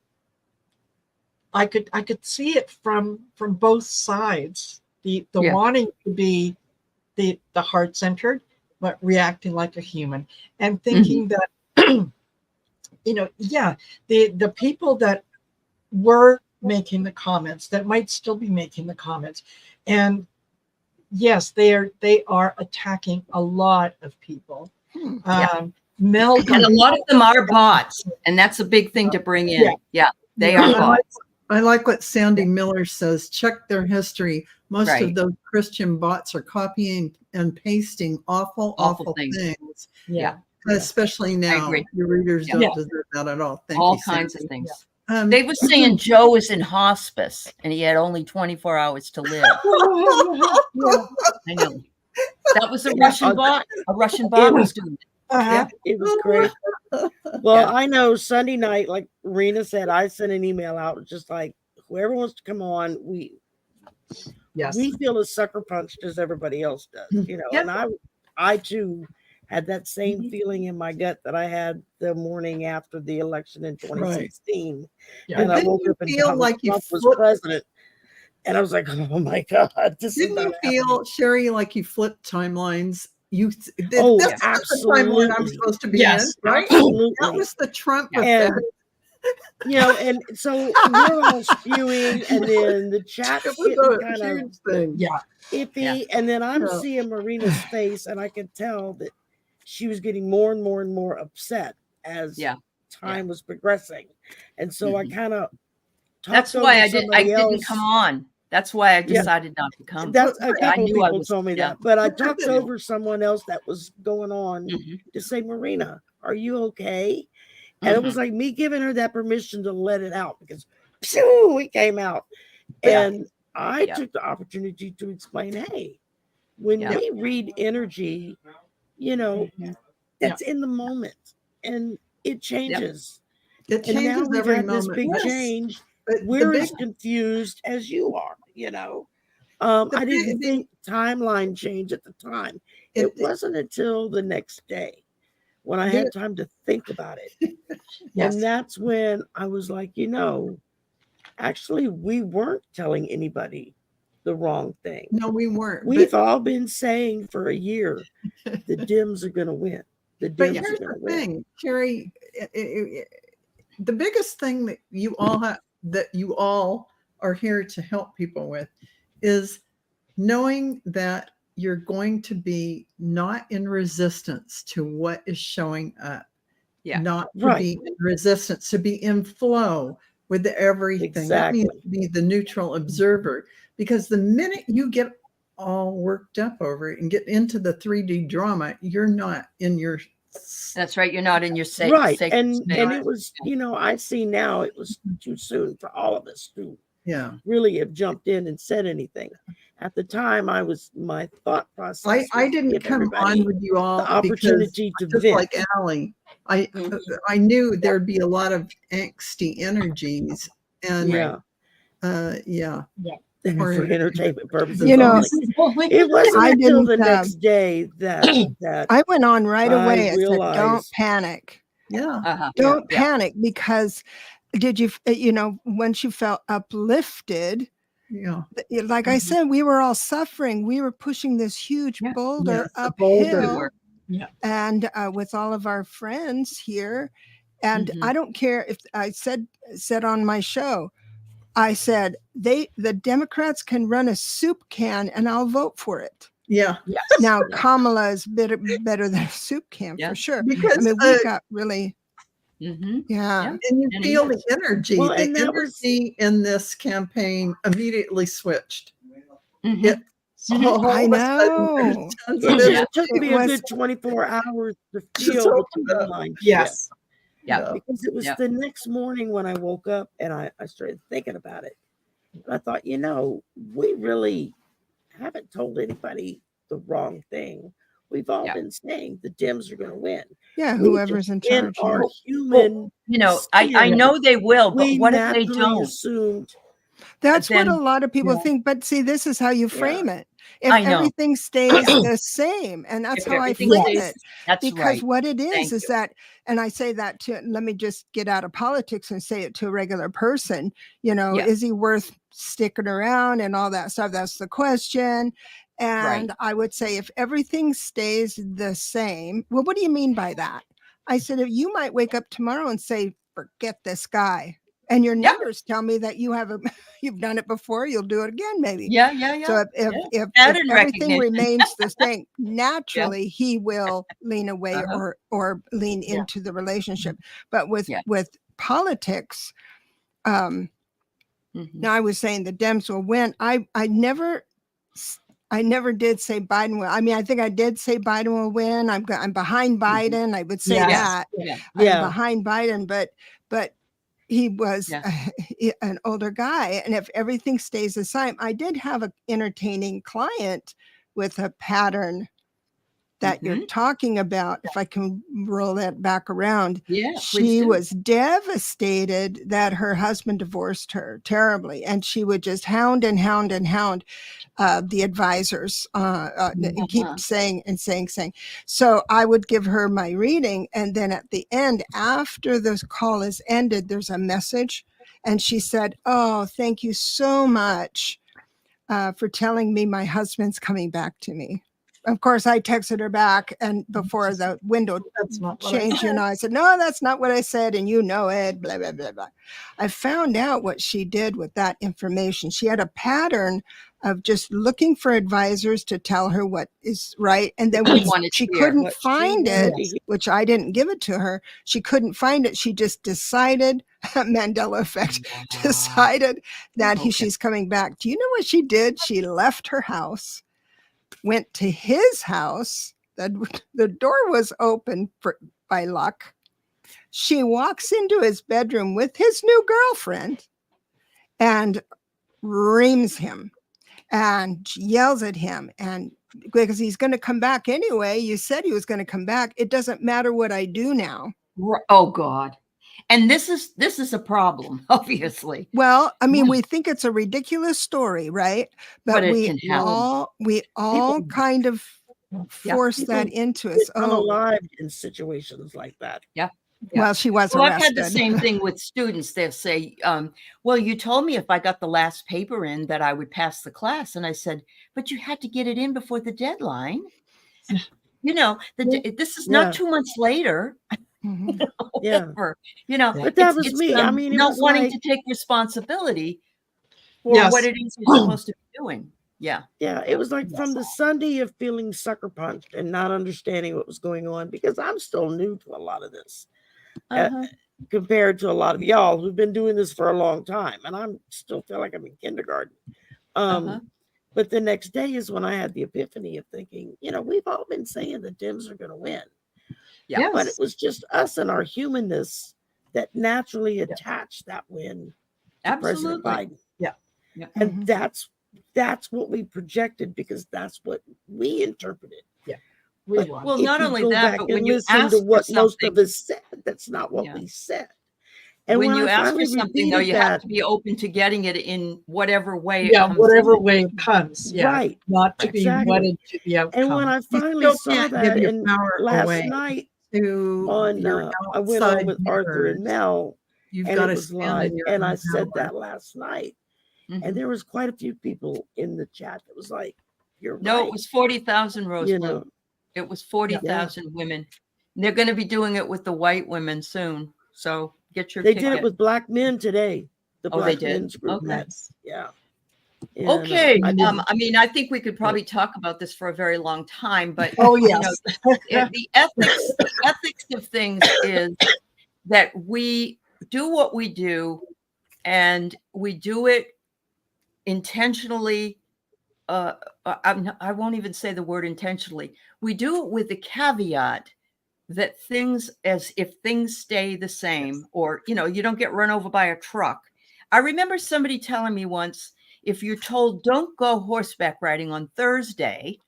could see it from both sides. The wanting to be the heart-centered, but reacting like a human, and thinking that the people that were making the comments, that might still be making the comments, and yes, they are attacking a lot of people. Mel, and a lot of them are bots, and that's a big thing to bring in. They are bots. I like what Sandy Miller says. Check their history. Most of those Christian bots are copying and pasting awful things. Especially now. Your readers don't deserve that at all. Thank you, all kinds Sandy. of things. They were saying Joe was in hospice and he had only 24 hours to live. I know. That was a Russian bot. A Russian bot was doing it. It was great. Well, I know Sunday night, like Marina said, I sent an email out just like, whoever wants to come on, we feel as sucker punched as everybody else does, and I too had that same feeling in my gut that I had the morning after the election in 2016. And I woke up and feel like Trump was president. And I was like, oh my God. Didn't you feel, Shari, like you flipped timelines? That's absolutely. the timeline I'm supposed to be in, right? Absolutely. That was the Trump effect. And so we're all spewing, and then the chat's getting kind of iffy. And then I'm seeing Marina's face, and I could tell that she was getting more and more and more upset as time was progressing. And so I kind of that's why I didn't come on. That's why I decided not to come. That's a couple people told me that, but I talked over someone else that was going on to say, Marina, are you okay? And it was like me giving her that permission to let it out because it came out. And I took the opportunity to explain, hey, when we read energy, you know, that's in the moment and it changes. It And now changes we've every had this moment. big But change. the We're big, as confused as you are, you know. the I didn't big, think timeline change at the time. It wasn't until the next day when I had time to think about it. And that's when I was like, you know, actually, we weren't telling anybody the wrong thing. no, we weren't. We've all been saying for a year, the Dems are going to win. The But Dems are here's going the to win. thing, Shari, the biggest thing that you all have, that you all are here to help people with, is knowing that you're going to be not in resistance to what is showing up. Not to be in resistance, to be in flow with everything. That means to be the neutral observer. Because the minute you get all worked up over it and get into the 3D drama, you're not in your. That's right. You're not in your safe. Right. Safe And space. it was, you know, I see now it was too soon for all of us to really have jumped in and said anything. At the time, my thought process. I didn't come on with you all the opportunity to just vent. like Allie. I knew there'd be a lot of angsty energies, and for entertainment purposes. You know, it wasn't I until didn't, the next day that I went on right away. I said, "Don't realized- panic. Yeah. Don't panic," because did you, you know, once you felt uplifted, like I said, we were all suffering. We were pushing this huge boulder uphill, and with all of our friends here. And I don't care if I said on my show, I said the Democrats can run a soup can and I'll vote for it. Yeah. Now Kamala is better than a soup can for sure. Because I mean, we got really. And you feel the energy. Well, the and that energy in this campaign immediately switched. I know. It took me a good 24 hours to feel the mind shift. Because it was the next morning when I woke up and I started thinking about it. And I thought, you know, we really haven't told anybody the wrong thing. We've all been saying the Dems are going to win. Yeah, whoever's in charge. In our human, you know, I know they will, but we what if they naturally don't? assumed. That's what a lot of people think. But see, this is how you frame it. If everything stays the same, and that's how I frame it. Because what it is that, and I say that to, let me just get out of politics and say it to a regular person, you know, is he worth sticking around and all that stuff? That's the question. And I would say if everything stays the same, well, what do you mean by that? I said, if you might wake up tomorrow and say, forget this guy. And your numbers tell me that you've done it before, you'll do it again, maybe. So if everything remains the same, naturally he will lean away or lean into the relationship. But with politics, now I was saying the Dems will win. I never did say Biden will. I mean, I think I did say Biden will win. I'm behind Biden. I would say that. I'm behind Biden, but he was an older guy. And if everything stays the same, I did have an entertaining client with a pattern that you're talking about. If I can roll that back around. She was devastated that her husband divorced her terribly. And she would just hound the advisors and keep saying. So I would give her my reading. And then at the end, after the call is ended, there's a message. And she said, "Oh, thank you so much for telling me my husband's coming back to me." Of course, I texted her back, and before the window changed, you know, I said, "No, that's not what I said, and you know it, blah, blah, blah, blah." I found out what she did with that information. She had a pattern of just looking for advisors to tell her what is right. And then when she couldn't find it, which I didn't give it to her, she couldn't find it. She just decided, Mandela effect, decided that she's coming back. Do you know what she did? She left her house, went to his house. The door was open by luck. She walks into his bedroom with his new girlfriend and reams him and yells at him, and because he's going to come back anyway. You said he was going to come back. It doesn't matter what I do now. Oh God. And this is a problem, obviously. Well, I mean, we think it's a ridiculous story, right? But it we can help. we all kind of force that into us. Unalived in situations like that. Yeah. Well, she was Well, arrested. I've had the same thing with students. They'll say, well, you told me if I got the last paper in that I would pass the class. And I said, but you had to get it in before the deadline. You know, this is not 2 months later. Mhm. But that was me. I mean, not wanting to take responsibility for what it is you're supposed to be doing. Yeah. It was like from the Sunday of feeling sucker punched and not understanding what was going on, because I'm still new to a lot of this. Compared to a lot of y'all who've been doing this for a long time, and I'm still feel like I'm in kindergarten. But the next day is when I had the epiphany of thinking, we've all been saying the Dems are going to win. Yeah, but it was just us and our humanness that naturally attached that win to President Biden. And that's what we projected, because that's what we interpreted. Well, not only that, but when you listen ask to what for most something, of us said, that's not what we said. And when you I ask for finally something, though, repeated you that, have to be open to getting it in whatever way it comes. Whatever way it comes. Right. Not to be wedded to the outcome. And when I finally saw that, and last night on I went on with Arthur and Mel, You've and got it to was stand live, in your and own I said power. that last night, and there was quite a few people in the chat that was like, "You're No, right." it was 40,000, Rosebud. It was 40,000 women. They're going to be doing it with the white women soon. So get your They ticket. did it with black men today. The black men's group. Okay. Yeah. Okay. I mean, I think we could probably talk about this for a very long time, but the ethics of things is that we do what we do, and we do it intentionally. I won't even say the word intentionally. We do it with the caveat that if things stay the same, or, you don't get run over by a truck. I remember somebody telling me once, if you're told don't go horseback riding on Thursday,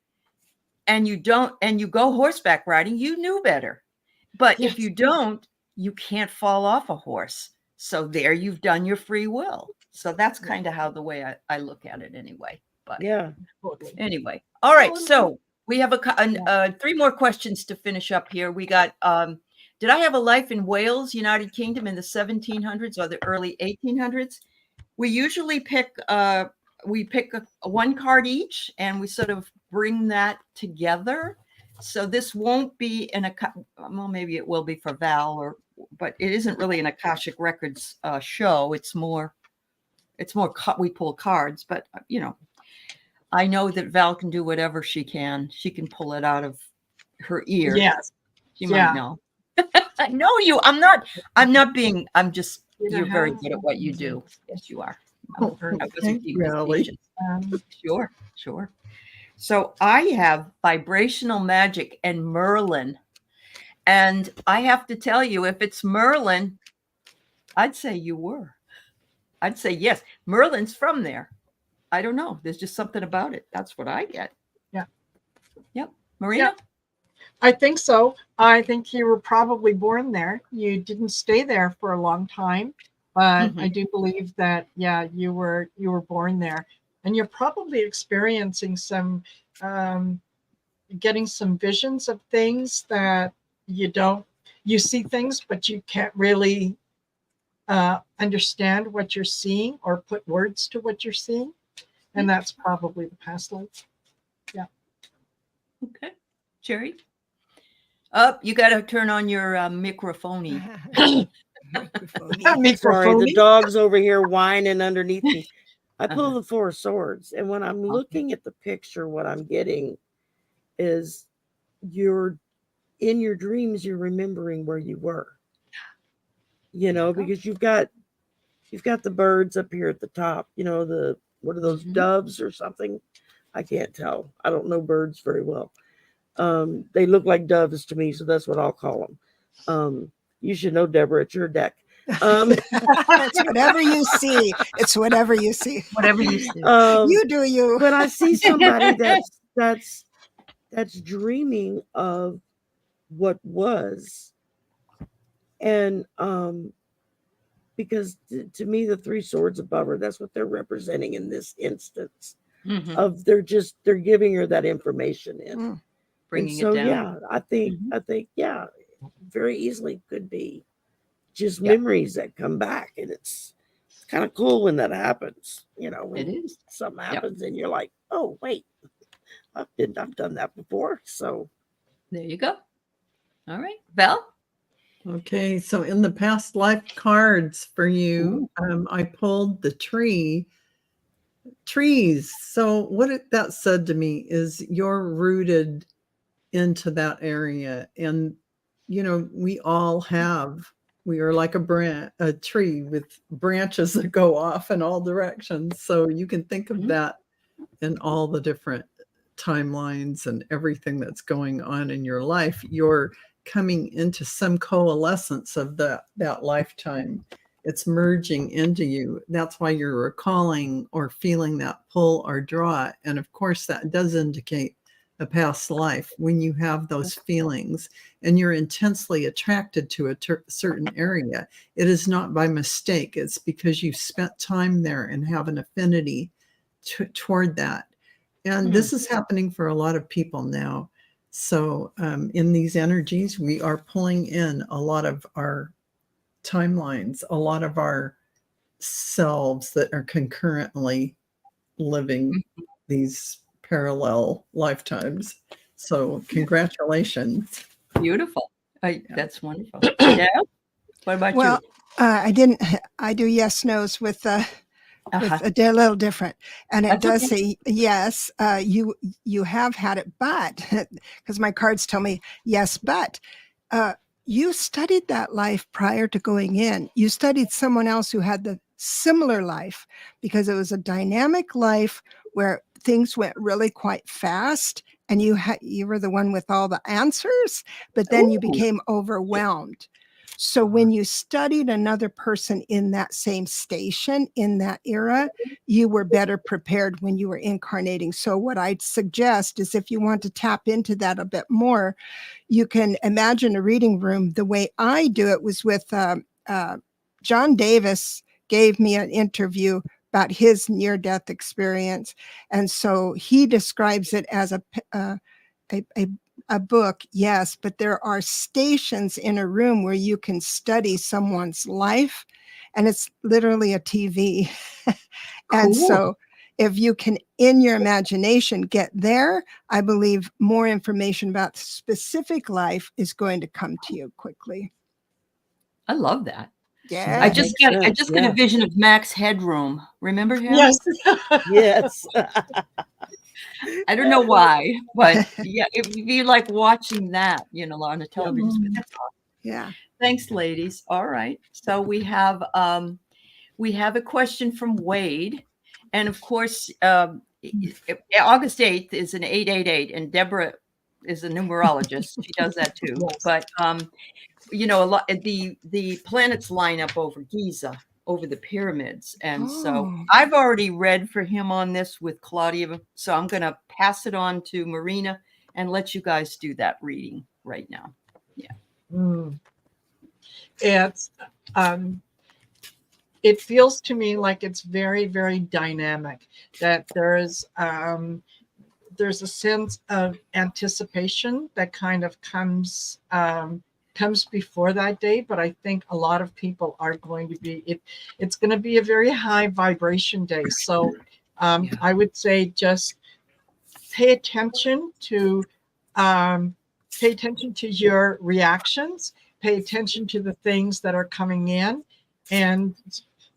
and you go horseback riding, you knew better. But if you don't, you can't fall off a horse. So there, you've done your free will. So that's kind of how the way I look at it anyway. But anyway, all right. So we have 3 more questions to finish up here. We got, did I have a life in Wales, United Kingdom, in the 1700s or the early 1800s? We usually pick one card each, and we sort of bring that together. So this won't be well, maybe it will be for Val, but it isn't really an Akashic Records show. It's more we pull cards, but I know that Val can do whatever she can. She can pull it out of her ear. Yes. She might know. I know you. I'm just, you're very good at what you do. Yes, you are. Really? Sure. So I have vibrational magic and Merlin. And I have to tell you, if it's Merlin, I'd say you were. I'd say yes. Merlin's from there. I don't know. There's just something about it. That's what I get. Yep. Marina? Yeah. I think so. I think you were probably born there. You didn't stay there for a long time, but I do believe that, you were born there, and you're probably experiencing some, getting some visions of things that you see things, but you can't really understand what you're seeing or put words to what you're seeing. And that's probably the past life. Yeah. Okay. Shari? You got to turn on your microphone. Sorry, the dog's over here whining underneath me. I pull the 4 swords, and when I'm looking at the picture, what I'm getting is in your dreams, you're remembering where you were. Because you've got the birds up here at the top. What are those, doves or something? I can't tell. I don't know birds very well. They look like doves to me, so that's what I'll call them. You should know, Deborah, it's your deck. It's whatever you see. It's whatever you see. Whatever you see. You do you. But I see somebody that's dreaming of what was, and because to me the three swords above her, that's what they're representing in this instance. Of they're giving her that information in, bringing so it down. yeah, I think yeah, very easily could be just memories that come back, and it's kind of cool when that happens. You know, when It is. something happens and you're like, oh wait, I've done that before. So there you go. All right, Val. Okay, so in the past life cards for you, I pulled the trees. So what that said to me is you're rooted into that area, and you know we are like a tree with branches that go off in all directions. So you can think of that in all the different timelines and everything that's going on in your life. You're coming into some coalescence of that lifetime. It's merging into you. That's why you're recalling or feeling that pull or draw. And of course, that does indicate a past life when you have those feelings and you're intensely attracted to a certain area. It is not by mistake. It's because you spent time there and have an affinity toward that. And this is happening for a lot of people now. So in these energies, we are pulling in a lot of our timelines, a lot of our selves that are concurrently living these parallel lifetimes. So congratulations. Beautiful. That's wonderful. Yeah. What about Well, you? I do yes, no's with a little different. And it does say, yes, you have had it, but, because my cards tell me, yes, but you studied that life prior to going in. You studied someone else who had the similar life, because it was a dynamic life where things went really quite fast, and you were the one with all the answers, but then you became overwhelmed. So when you studied another person in that same station, in that era, you were better prepared when you were incarnating. So what I'd suggest is, if you want to tap into that a bit more, you can imagine a reading room. The way I do it was with John Davis gave me an interview about his near-death experience. And so he describes it as a book, yes, but there are stations in a room where you can study someone's life, and it's literally a TV. And so if you can, in your imagination, get there, I believe more information about specific life is going to come to you quickly. I love that. Yeah. I just got a vision of Max Headroom. Remember him? Yes. yes. I don't know why, but yeah, it'd be like watching that, on a television screen. That's awesome. Yeah. Thanks, ladies. All right. So we have a question from Wade. And of course, August 8th is an 888, and Debra is a numerologist. She does that too. Yes. But a lot the planets line up over Giza, over the pyramids. And so I've already read for him on this with Claudia. So I'm going to pass it on to Marina and let you guys do that reading right now. Yeah. It's it feels to me like it's very, very dynamic, that there's a sense of anticipation that kind of comes before that day. But I think a lot of people are going to be, it's going to be a very high vibration day. So I would say just pay attention to your reactions, pay attention to the things that are coming in, and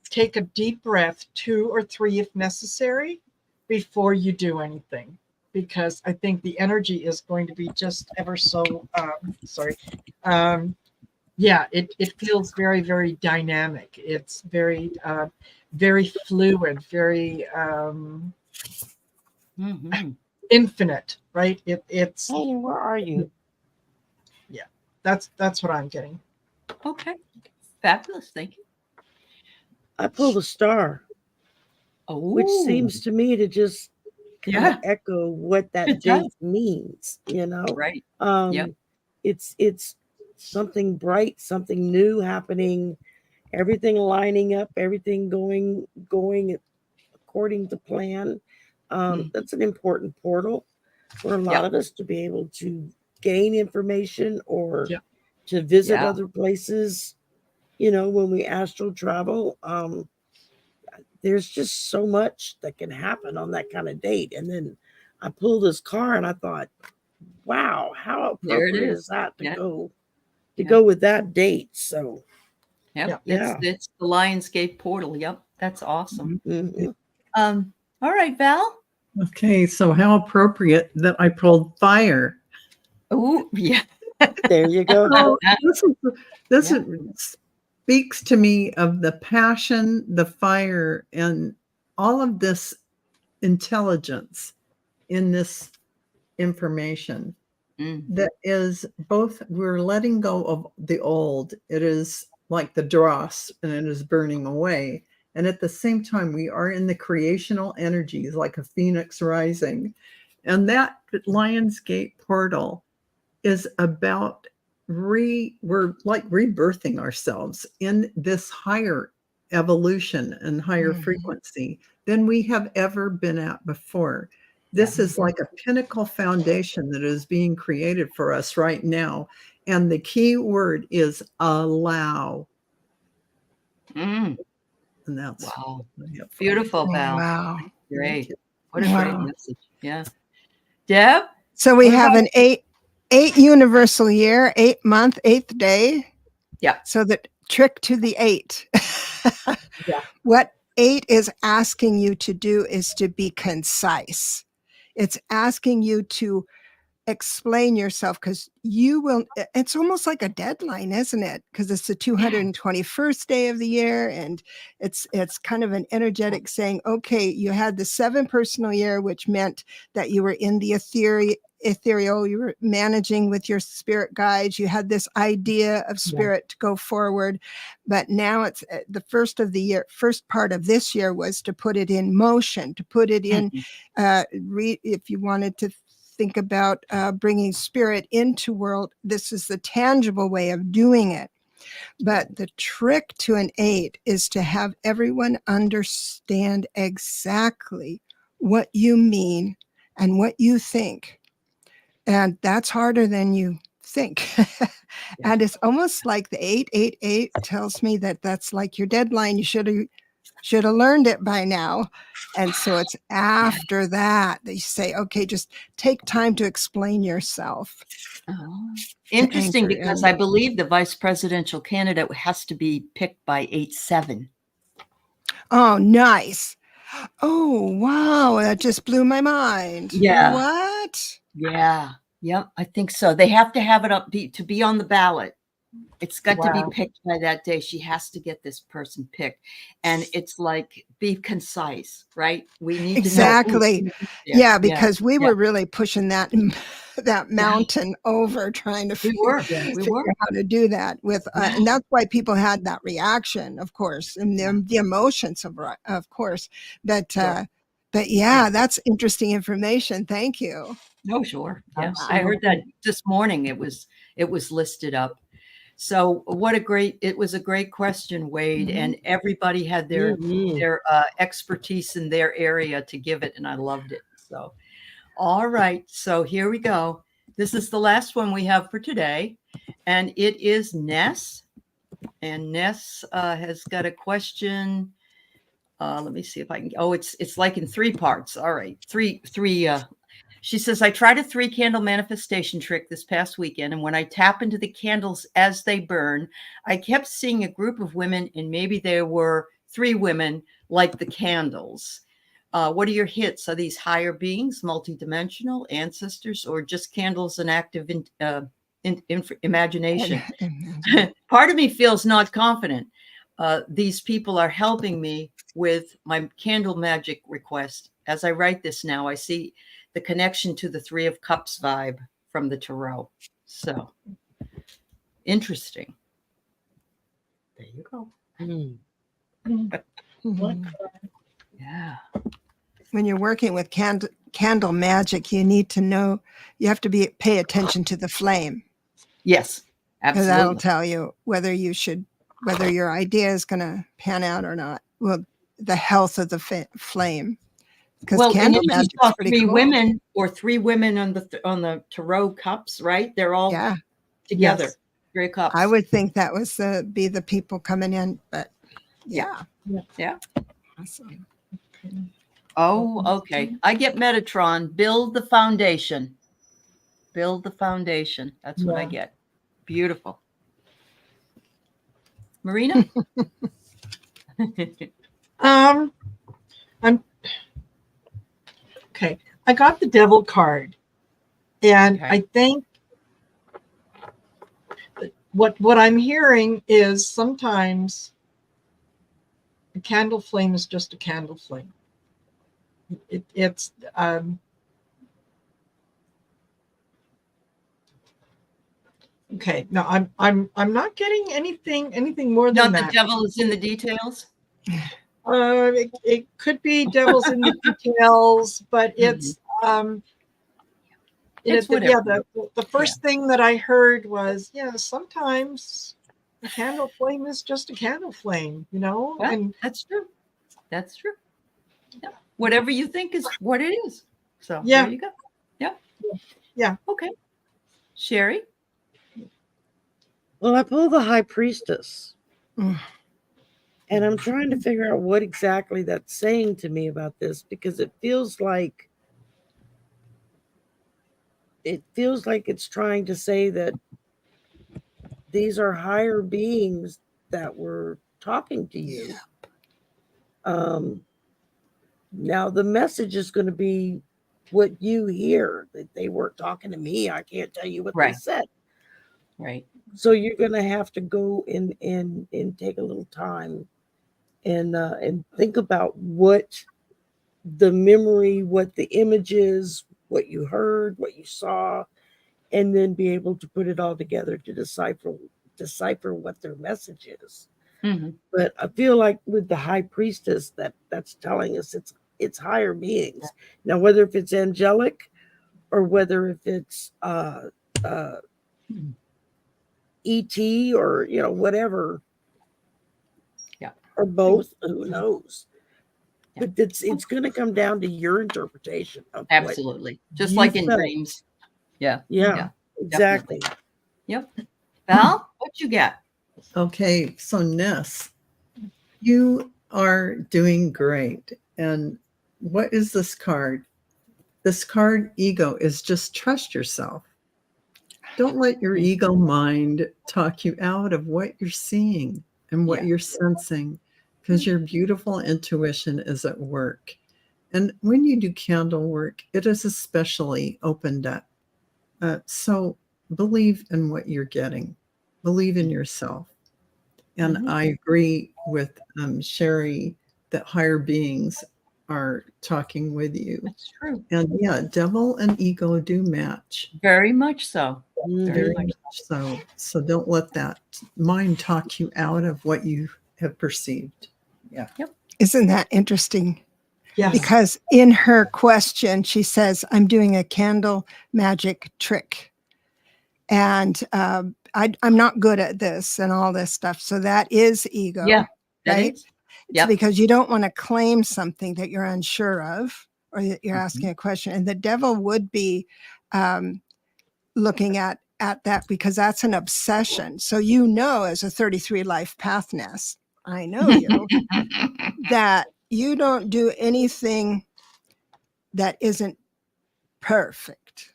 take a deep breath, 2 or 3 if necessary, before you do anything. Because I think the energy is going to be just ever so, it feels very, very dynamic. It's very, very fluid, very infinite, right? It's. Hey, where are you? Yeah, that's what I'm getting. Okay. Fabulous. Thank you. I pulled a star, which Oh, seems to me to just kind of echo what that It does. date means, you know. Right. It's something bright, something new happening, everything lining up, everything going according to plan. That's an important portal for a lot of us to be able to gain information or to visit other places. You know, when we astral travel, there's just so much that can happen on that kind of date. And then I pulled this car and I thought, wow, how appropriate is that to go with that date? So it's the Lionsgate portal. Yep, that's awesome. Mhm. All right, Val. Okay, so how appropriate that I pulled fire. Oh, yeah. There you go. So this speaks to me of the passion, the fire, and all of this intelligence in this information that is both, we're letting go of the old. It is like the dross and it is burning away. And at the same time, we are in the creational energies like a phoenix rising. And that Lionsgate portal is about we're like rebirthing ourselves in this higher evolution and higher frequency than we have ever been at before. This is like a pinnacle foundation that is being created for us right now. And the key word is allow. And that's beautiful, Val. Wow. Great. What a great message. Yeah. Deb? So we have an eight universal year, 8-month, 8th day. Yeah. So the trick to the 8. What 8 is asking you to do is to be concise. It's asking you to explain yourself, because you will, it's almost like a deadline, isn't it? Because it's the 221st day of the year, and it's kind of an energetic saying, okay, you had the 7 personal year, which meant that you were in the ethereal, you were managing with your spirit guides, you had this idea of spirit to go forward, but now it's the first of the year. First part of this year was to put it in motion, to put it in if you wanted to think about bringing spirit into world, this is the tangible way of doing it. But the trick to an 8 is to have everyone understand exactly what you mean and what you think. And that's harder than you think. And it's almost like the 888 tells me that that's like your deadline. You should have learned it by now. And so it's after that you say, okay, just take time to explain yourself. Interesting, because I believe the vice presidential candidate has to be picked by 8/7. Oh, nice. Oh, wow. That just blew my mind. Yeah. What? Yeah. Yep. I think so. They have to have it to be on the ballot. It's got to be picked by that day. She has to get this person picked. And it's like, be concise, right? We need exactly. to know. Yeah, because we were really pushing that mountain over, trying to figure out how to do that with, and that's why people had that reaction, of course, and the emotions of course. But that's interesting information. Thank you. Oh, sure. Yeah. I heard that this morning. It was listed up. So it was a great question, Wade, and everybody had their expertise in their area to give it, and I loved it. So, all right. So here we go. This is the last one we have for today, and it is Ness. And Ness has got a question. Let me see if I can. Oh, it's like in 3 parts. All right, three. She says, I tried a 3-candle manifestation trick this past weekend, and when I tap into the candles as they burn, I kept seeing a group of women, and maybe there were 3 women like the candles. What are your hits? Are these higher beings, multidimensional, ancestors, or just candles and active imagination? Part of me feels not confident. These people are helping me with my candle magic request. As I write this now, I see the connection to the 3 of Cups vibe from the tarot. So interesting. There you go. Mhm. Yeah. When you're working with candle magic, you need to know, you have to pay attention to the flame, Yes. because that'll Absolutely. tell you whether your idea is going to pan out or not. Well, the health of the flame, because Well, and candle if you magic's saw pretty three cool. women on the tarot cups, right? They're all Yeah, together. Yes. Three cups. I would think that was be the people coming in, but yeah. Yeah. Awesome. Oh, okay. I get Metatron. Build the foundation. Build the foundation. That's what I get. Beautiful. Marina? I'm okay. I got the devil card, and Okay. I think what I'm hearing is sometimes a candle flame is just a candle flame. It's okay. No, I'm not getting anything more than Not the that. devil is in the details. It could be devils in the details, but it's It's whatever. the first thing that I heard was, sometimes a candle flame is just a candle flame, Well, and that's true. That's true. Yeah. Whatever you think is what it is. So Yeah. there you go. Yeah. Yeah. Okay. Shari? Well, I pulled the High Priestess. Mm. And I'm trying to figure out what exactly that's saying to me about this, because it feels like it's trying to say that these are higher beings that were talking to you. Now the message is going to be what you hear. That they weren't talking to me. I can't tell you what they said. Right. So you're going to have to go and take a little time and think about what the memory, what the images, what you heard, what you saw, and then be able to put it all together to decipher what their message is. Mm-hmm. But I feel like with the High Priestess, that's telling us it's higher beings. Now, whether if it's angelic or whether if it's ET or whatever, or both, who knows? But it's going to come down to your interpretation of Absolutely. Just you like in felt. dreams. Yeah. Yeah, exactly. Definitely. Yep. Val, what you got? Okay, so Ness, you are doing great. And what is this card? This card, ego, is just trust yourself. Don't let your ego mind talk you out of what you're seeing and what you're sensing, because your beautiful intuition is at work. And when you do candle work, it is especially opened up. So believe in what you're getting. Believe in yourself. And I agree with Shari that higher beings are talking with you. That's true. And yeah, devil and ego do match. Very much so. Very much so. So don't let that mind talk you out of what you have perceived. Yeah. Yep. Isn't that interesting? yes, Because in her question, she says, I'm doing a candle magic trick. And I'm not good at this and all this stuff. So that is ego. Yeah. Right? It's because you don't want to claim something that you're unsure of, or that you're asking a question. And the devil would be looking at that, because that's an obsession. So as a 33 life path Ness, I know you, that you don't do anything that isn't perfect.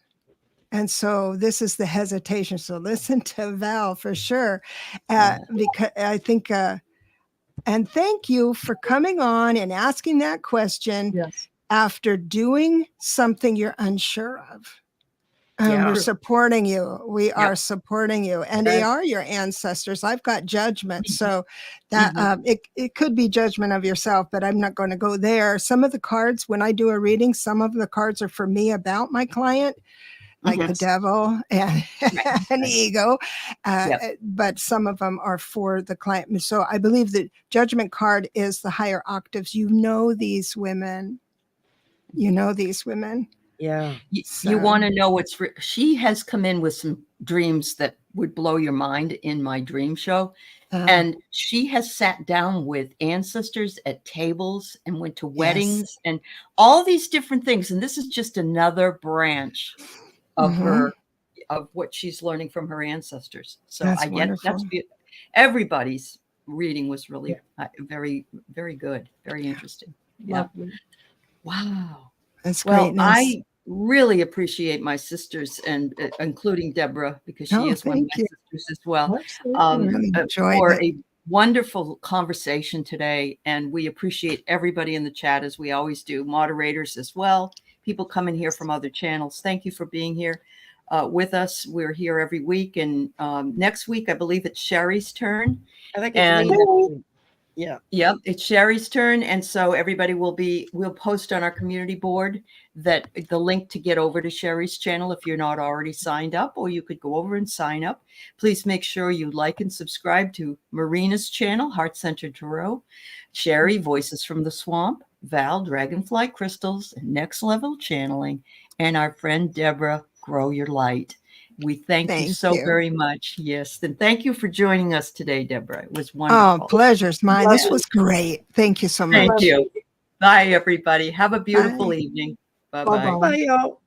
And so this is the hesitation. So listen to Val for sure, because I think, and thank you for coming on and asking that question yes. after doing something you're unsure of. We're supporting you. We are supporting you. And they are your ancestors. I've got judgment. So that it could be judgment of yourself, but I'm not going to go there. Some of the cards, when I do a reading, some of the cards are for me about my client. like the Yes. devil and an ego. Yep. But some of them are for the client. So I believe that judgment card is the higher octaves. You know these women. You know these women. Yeah. You want to know what's she has come in with some dreams that would blow your mind in my dream show. And she has sat down with ancestors at tables and went to weddings and all these different things. And this is just another branch of her, of what she's learning from her ancestors. So That's I get wonderful. that's everybody's reading was really very, very good. Very interesting. Yeah. Lovely. Wow. That's Well, greatness. I really appreciate my sisters and including Deborah, because she is one of my sisters as well, Really enjoyed for it. a wonderful conversation today. And we appreciate everybody in the chat, as we always do, moderators as well, people coming here from other channels. Thank you for being here with us. We're here every week. And next week, I believe it's Shari's turn. I think it's me next week. Yeah. Yep, it's Shari's turn. And so everybody we'll post on our community board that the link to get over to Shari's channel if you're not already signed up, or you could go over and sign up. Please make sure you like and subscribe to Marina's channel, Heartcentered Tarot, Shari, Voices from the Swamp, Val, Dragonfly Crystals, Next Level Channeling, and our friend Debra, Grow Your Light. We thank you so very much. Yes. And thank you for joining us today, Deborah. It was wonderful. Oh, pleasure's mine. This was great. Thank you so much. Thank you. Bye, everybody. Have a beautiful evening. Bye-bye. Bye, y'all.